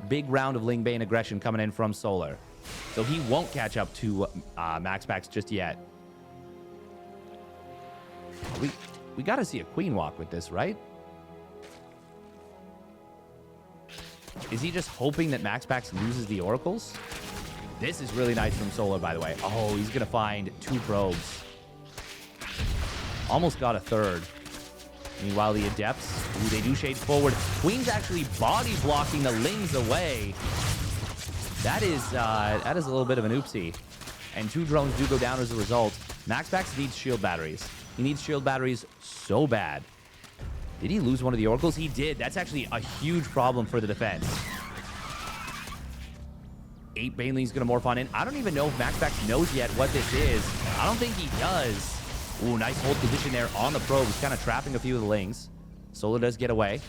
Big round of Ling Bane aggression coming in from Solar. So he won't catch up to MaxPax just yet. We got to see a Queen walk with this, right? Is he just hoping that MaxPax loses the Oracles? This is really nice from Solar, by the way. Oh, he's going to find 2 probes. Almost got a third. Meanwhile, the Adepts, ooh, they do shade forward. Queen's actually body blocking the Lings away. That is a little bit of an oopsie. And 2 drones do go down as a result. MaxPax needs shield batteries. He needs shield batteries so bad. Did he lose one of the Oracles? He did. That's actually a huge problem for the defense. 8 Baneling's going to morph on in. I don't even know if MaxPax knows yet what this is. I don't think he does. Ooh, nice hold position there on the probe. He's kind of trapping a few of the Lings. Solar does get away.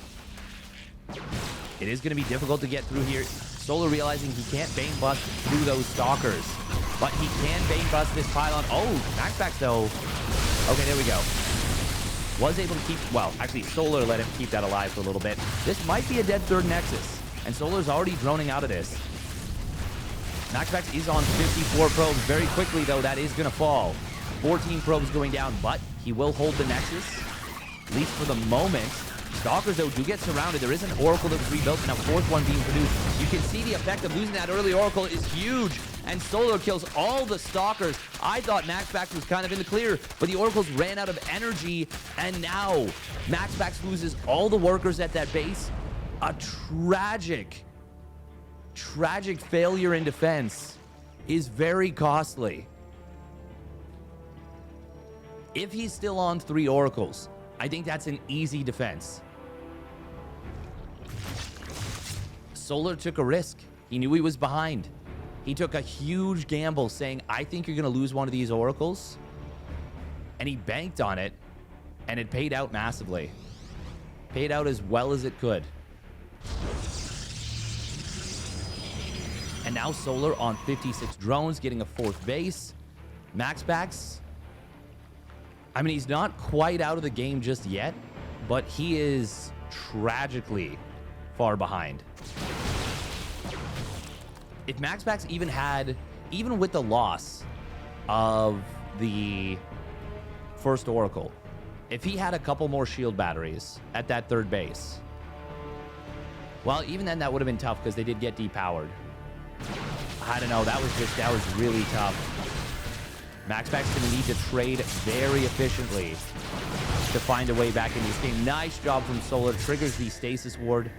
It is going to be difficult to get through here. Solar realizing he can't Bane bust through those Stalkers. But he can Bane bust this pylon. Oh, MaxPax though. Okay, there we go. Was able to keep, well, actually Solar let him keep that alive for a little bit. This might be a dead third Nexus. And Solar's already droning out of this. MaxPax is on 54 probes. Very quickly, though, that is going to fall. 14 probes going down, but he will hold the Nexus, at least for the moment. Stalkers, though, do get surrounded. There is an Oracle that was rebuilt and a 4th one being produced. You can see the effect of losing that early Oracle is huge, and Solar kills all the Stalkers. I thought MaxPax was kind of in the clear, but the Oracles ran out of energy, and now MaxPax loses all the workers at that base. A tragic failure in defense is very costly. If he's still on 3 Oracles, I think that's an easy defense. Solar took a risk. He knew he was behind. He took a huge gamble saying, I think you're going to lose one of these Oracles. And he banked on it, and it paid out massively. Paid out as well as it could. And now Solar on 56 drones, getting a 4th base. MaxPax, I mean, he's not quite out of the game just yet, but he is tragically far behind. If MaxPax even with the loss of the first Oracle, if he had a couple more shield batteries at that 3rd base, well, even then that would have been tough because they did get depowered. I don't know. That was really tough. MaxPax going to need to trade very efficiently to find a way back in this game. Nice job from Solar. Triggers the Stasis Ward.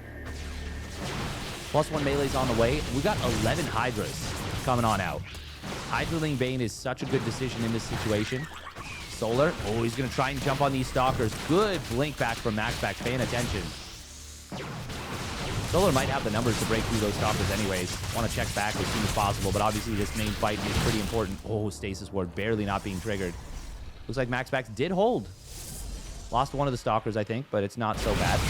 +1 melee's on the way. We got 11 Hydras coming on out. Hydraling Bane is such a good decision in this situation. Solar, oh, he's going to try and jump on these Stalkers. Good blink back from MaxPax. Paying attention. Solar might have the numbers to break through those Stalkers anyways. Want to check back as soon as possible, but obviously this main fight is pretty important. Oh, Stasis Ward barely not being triggered. Looks like MaxPax did hold. Lost one of the Stalkers, I think, but it's not so bad.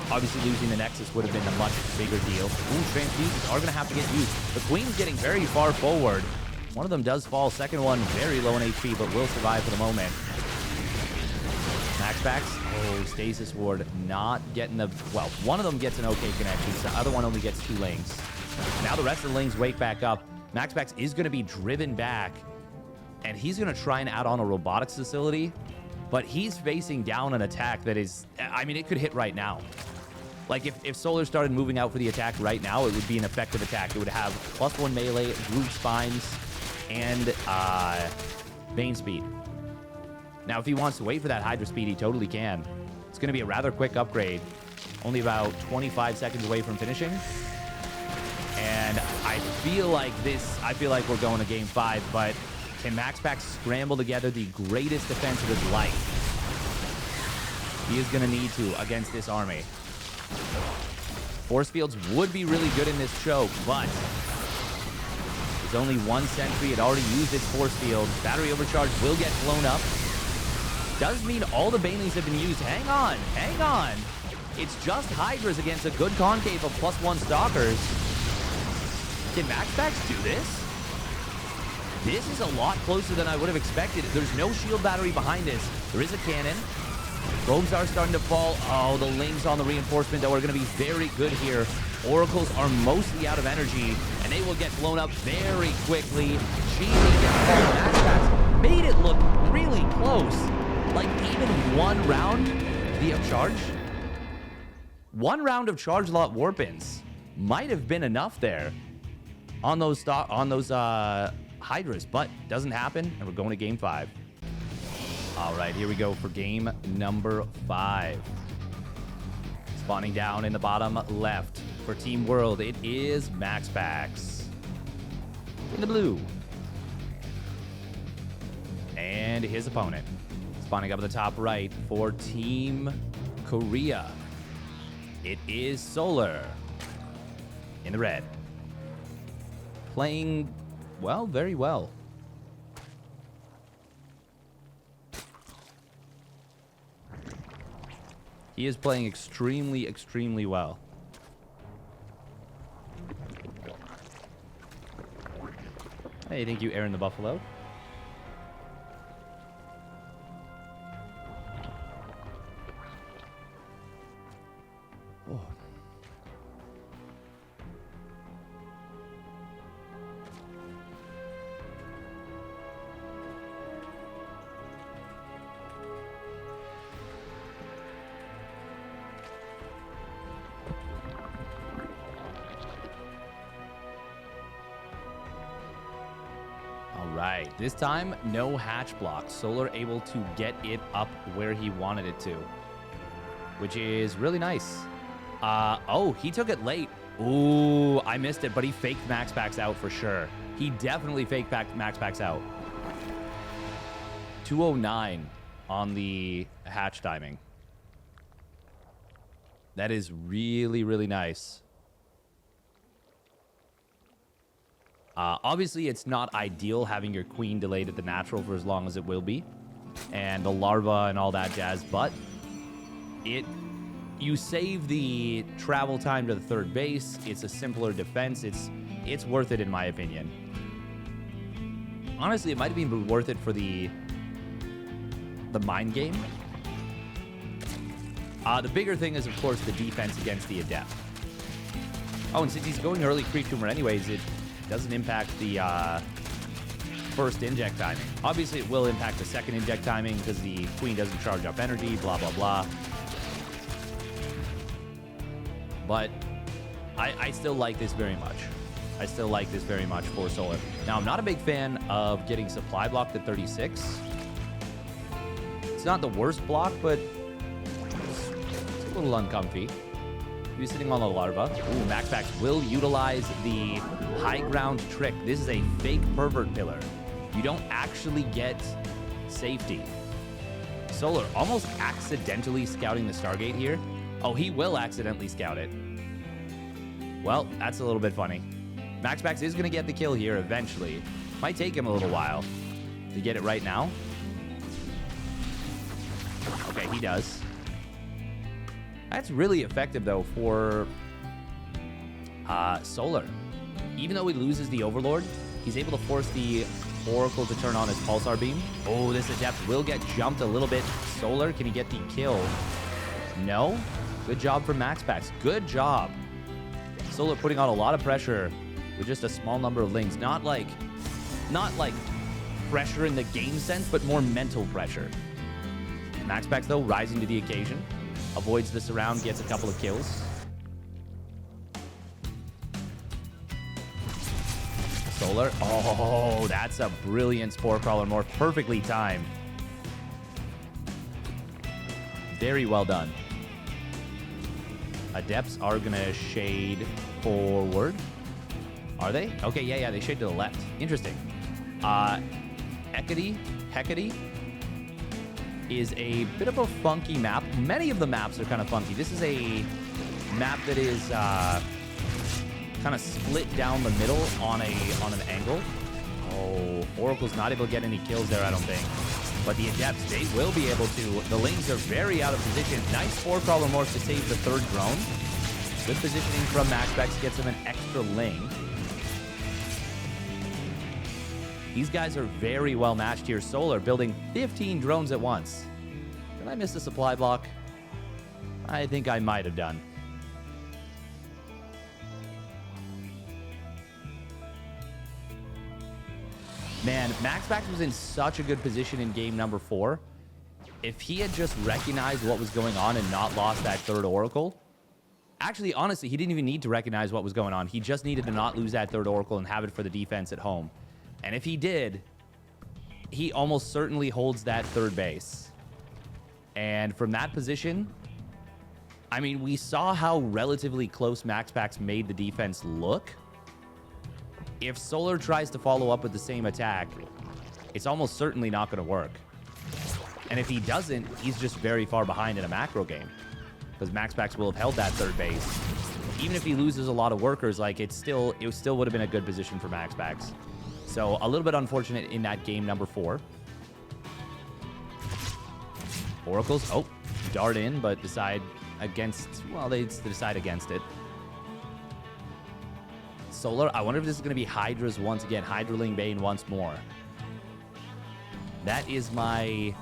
Obviously losing the Nexus would have been a much bigger deal. Ooh, transfuses are going to have to get used. The Queen's getting very far forward. One of them does fall. Second one very low in HP, but will survive for the moment. MaxPax, oh, Stasis Ward not getting the, well, one of them gets an okay connection. The other one only gets 2 Lings. Now the rest of the Lings wake back up. MaxPax is going to be driven back, and he's going to try and add on a robotics facility, but he's facing down an attack that is, I mean, it could hit right now. Like, if Solar started moving out for the attack right now, it would be an effective attack. It would have +1 melee, root spines, and Bane speed. Now, if he wants to wait for that Hydra speed, he totally can. It's going to be a rather quick upgrade. Only about 25 seconds away from finishing. And I feel like we're going to game 5, but Can MaxPax scramble together the greatest defense of his life? He is going to need to against this army. Force fields would be really good in this choke, but there's only one sentry. It already used its force field. Battery overcharge will get blown up. Does mean all the banelings have been used. Hang on, hang on. It's just Hydras against a good concave of +1 stalkers. Can MaxPax do this? This is a lot closer than I would have expected. There's no shield battery behind this. There is a cannon. Robes are starting to fall. Oh, the lings on the reinforcement, though, are going to be very good here. Oracles are mostly out of energy, and they will get blown up very quickly. GG gets called. MaxPax made it look really close. Like, even one round of charge? One round of charge lot warp-ins might have been enough there on those Hydras, but doesn't happen, and we're going to game 5. All right, here we go for game number 5. Spawning down in the bottom left for Team World, it is MaxPax in the blue. And his opponent. Spawning up at the top right for Team Korea, it is Solar in the red. Playing, well, very well. He is playing extremely, extremely well. Hey, thank you, Aaron the Buffalo. Oh. Right, this time no hatch block. Solar able to get it up where he wanted it to, which is really nice. Oh, he took it late. Ooh, I missed it, but he faked MaxPax out for sure. He definitely faked MaxPax out. 209 on the hatch timing. That is really, really nice. Obviously, it's not ideal having your queen delayed at the natural for as long as it will be, and the larva and all that jazz, but you save the travel time to the third base. It's a simpler defense. It's worth it in my opinion. Honestly, it might have been worth it for the mind game. The bigger thing is, of course, the defense against the Adept. Oh, and since he's going early creep tumor anyways, it doesn't impact the first inject timing. Obviously, it will impact the second inject timing because the queen doesn't charge up energy, blah, blah, blah. But I still like this very much. I still like this very much for Solar. Now, I'm not a big fan of getting supply blocked at 36. It's not the worst block, but it's a little uncomfy. He's sitting on the larva. Ooh, MaxPax will utilize the high ground trick. This is a fake pervert pillar. You don't actually get safety. Solar almost accidentally scouting the Stargate here. Oh, he will accidentally scout it. Well, that's a little bit funny. MaxPax is going to get the kill here eventually. Might take him a little while to get it right now. Okay, he does. That's really effective, though, for Solar. Even though he loses the Overlord, he's able to force the Oracle to turn on his Pulsar Beam. Oh, this Adept will get jumped a little bit. Solar, can he get the kill? No? Good job for MaxPax. Good job. Solar putting on a lot of pressure with just a small number of lings. Not like pressure in the game sense, but more mental pressure. MaxPax, though, rising to the occasion. Avoids the surround, gets a couple of kills. Solar. Oh, that's a brilliant Spore Crawler. More perfectly timed. Very well done. Adepts are going to shade forward. Are they? Okay, yeah, they shade to the left. Interesting. Hecate is a bit of a funky map. Many of the maps are kind of funky. This is a map that is kind of split down the middle on an angle. Oh, Oracle's not able to get any kills there, I don't think. But the Adepts, they will be able to. The Lings are very out of position. Nice 4-crawler morph to save the 3rd drone. Good positioning from MaxPax, gets him an extra Ling. These guys are very well matched here. Solar building 15 drones at once. Did I miss a supply block? I think I might have done. Man, MaxPax was in such a good position in game number 4. If he had just recognized what was going on and not lost that 3rd Oracle... Actually, honestly, he didn't even need to recognize what was going on. He just needed to not lose that 3rd Oracle and have it for the defense at home. And if he did, he almost certainly holds that 3rd base. And from that position, I mean, we saw how relatively close MaxPax made the defense look. If Solar tries to follow up with the same attack, it's almost certainly not going to work. And if he doesn't, he's just very far behind in a macro game. Because MaxPax will have held that 3rd base. Even if he loses a lot of workers, like it still would have been a good position for MaxPax. So a little bit unfortunate in that game number 4. Oracles, oh, dart in, but decide against, well, they decide against it. Solar, I wonder if this is going to be Hydra's once again. Hydraling Bane once more. That is my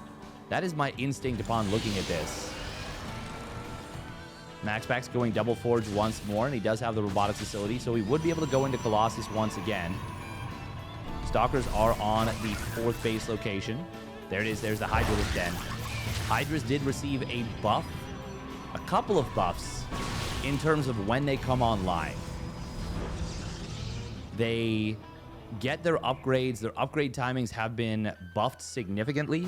instinct upon looking at this. MaxPax going double forge once more, and he does have the robotics facility, so he would be able to go into Colossus once again. Stalkers are on the 4th base location. There it is. There's the Hydralisk Den. Hydras did receive a buff, a couple of buffs, in terms of when they come online. They get their upgrades. Their upgrade timings have been buffed significantly.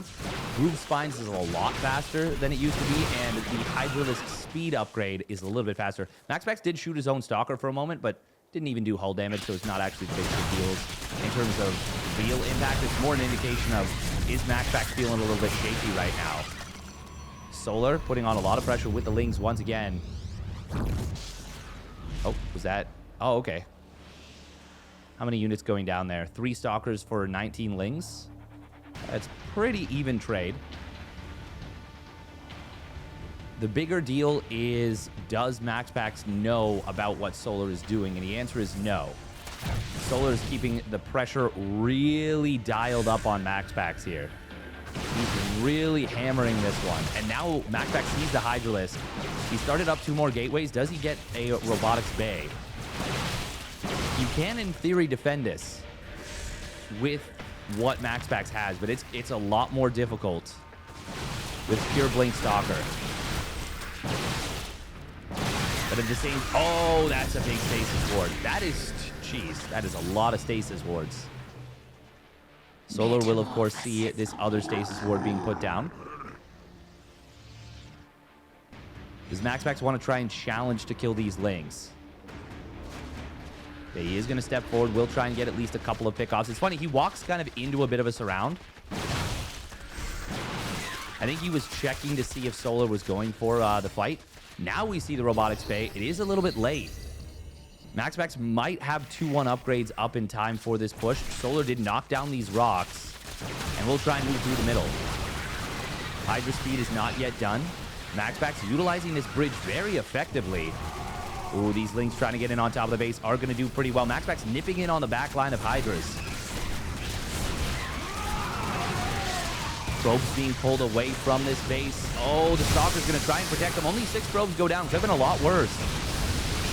Groove Spines is a lot faster than it used to be, and the Hydralisk speed upgrade is a little bit faster. MaxPax did shoot his own Stalker for a moment, but didn't even do hull damage, so it's not actually big deals in terms of real impact. It's more an indication of, is MaxPax feeling a little bit shaky right now? Solar putting on a lot of pressure with the Lings once again. Oh, was that? Oh, okay. How many units going down there? 3 Stalkers for 19 Lings. That's pretty even trade. The bigger deal is, does MaxPax know about what Solar is doing? And the answer is no. Solar is keeping the pressure really dialed up on MaxPax here. He's really hammering this one. And now MaxPax sees the Hydralisk. He started up 2 more gateways. Does he get a robotics bay? You can, in theory, defend this with what MaxPax has, but it's a lot more difficult with pure Blink Stalker. But at the same... Oh, that's a big stasis ward. That is... Jeez, that is a lot of stasis wards. Solar will, of course, see this other stasis ward being put down. Does MaxPax want to try and challenge to kill these Lings? Okay, he is going to step forward. Will try and get at least a couple of pickoffs. It's funny, he walks kind of into a bit of a surround. I think he was checking to see if Solar was going for the fight. Now we see the robotics bay. It is a little bit late. MaxPax might have 2-1 upgrades up in time for this push. Solar did knock down these rocks, and we'll try and move through the middle. Hydra speed is not yet done. MaxPax utilizing this bridge very effectively. Ooh, these Lings trying to get in on top of the base are going to do pretty well. MaxPax nipping in on the back line of Hydras. Probes being pulled away from this base. Oh, the Stalker's going to try and protect them. Only 6 probes go down. Could have been a lot worse.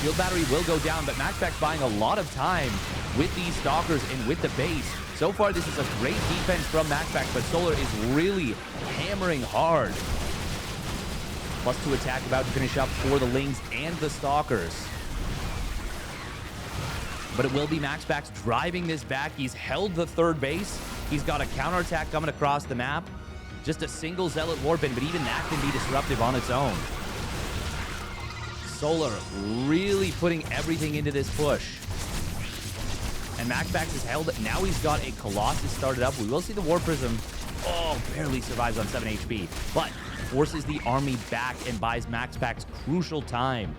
Shield battery will go down, but MaxPax buying a lot of time with these Stalkers and with the base. So far, this is a great defense from MaxPax, but Solar is really hammering hard. +2 attack about to finish up for the Lings and the Stalkers. But it will be MaxPax driving this back. He's held the 3rd base. He's got a counterattack coming across the map. Just a single Zealot Warpin, but even that can be disruptive on its own. Solar really putting everything into this push. And And MaxPax is held. Now he's got a Colossus started up. We will see the War Prism. Oh, barely survives on 7 HP. But forces the army back and buys MaxPax crucial time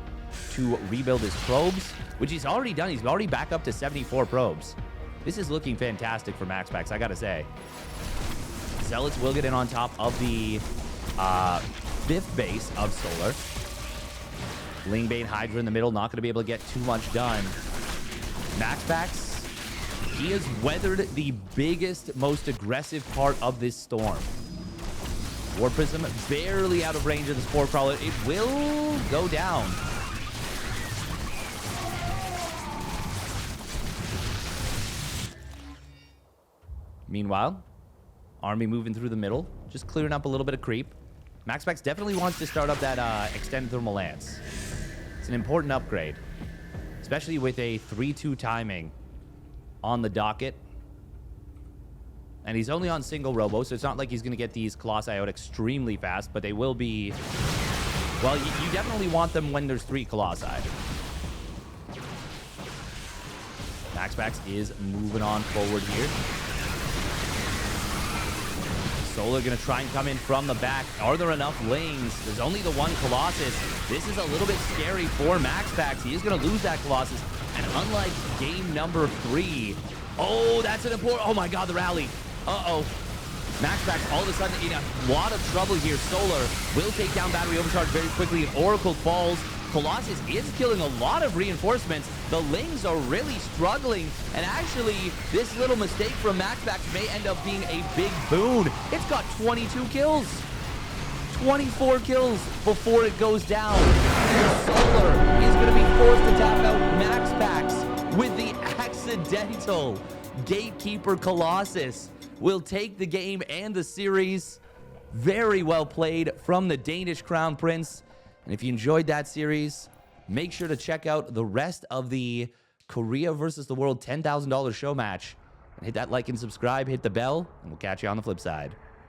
to rebuild his probes, which he's already done. He's already back up to 74 probes. This is looking fantastic for MaxPax, I gotta say. Zealots will get in on top of the 5th base of Solar. Lingbane Hydra in the middle, not going to be able to get too much done. MaxPax, he has weathered the biggest, most aggressive part of this storm. War Prism barely out of range of the Spore Crawler. It will go down. Meanwhile, army moving through the middle, just clearing up a little bit of creep. MaxPax definitely wants to start up that extended thermal lance. It's an important upgrade, especially with a 3-2 timing on the docket. And he's only on single robo, so it's not like he's going to get these Colossi out extremely fast, but they will be... Well, you definitely want them when there's 3 Colossi. MaxPax is moving on forward here. Solar going to try and come in from the back. Are there enough lanes? There's only the 1 Colossus. This is a little bit scary for MaxPax. He is going to lose that Colossus. And unlike game number 3... Oh, that's an important... Oh my god, the rally. Uh-oh. MaxPax all of a sudden in a lot of trouble here. Solar will take down battery overcharge very quickly. And Oracle falls. Colossus is killing a lot of reinforcements. The Lings are really struggling. And actually, this little mistake from MaxPax may end up being a big boon. It's got 22 kills. 24 kills before it goes down. Solar is going to be forced to tap out MaxPax with the accidental Gatekeeper Colossus. Will take the game and the series. Very well played from the Danish Crown Prince. And if you enjoyed that series, make sure to check out the rest of the Korea versus the World $10,000 show match. And hit that like and subscribe, hit the bell, and we'll catch you on the flip side.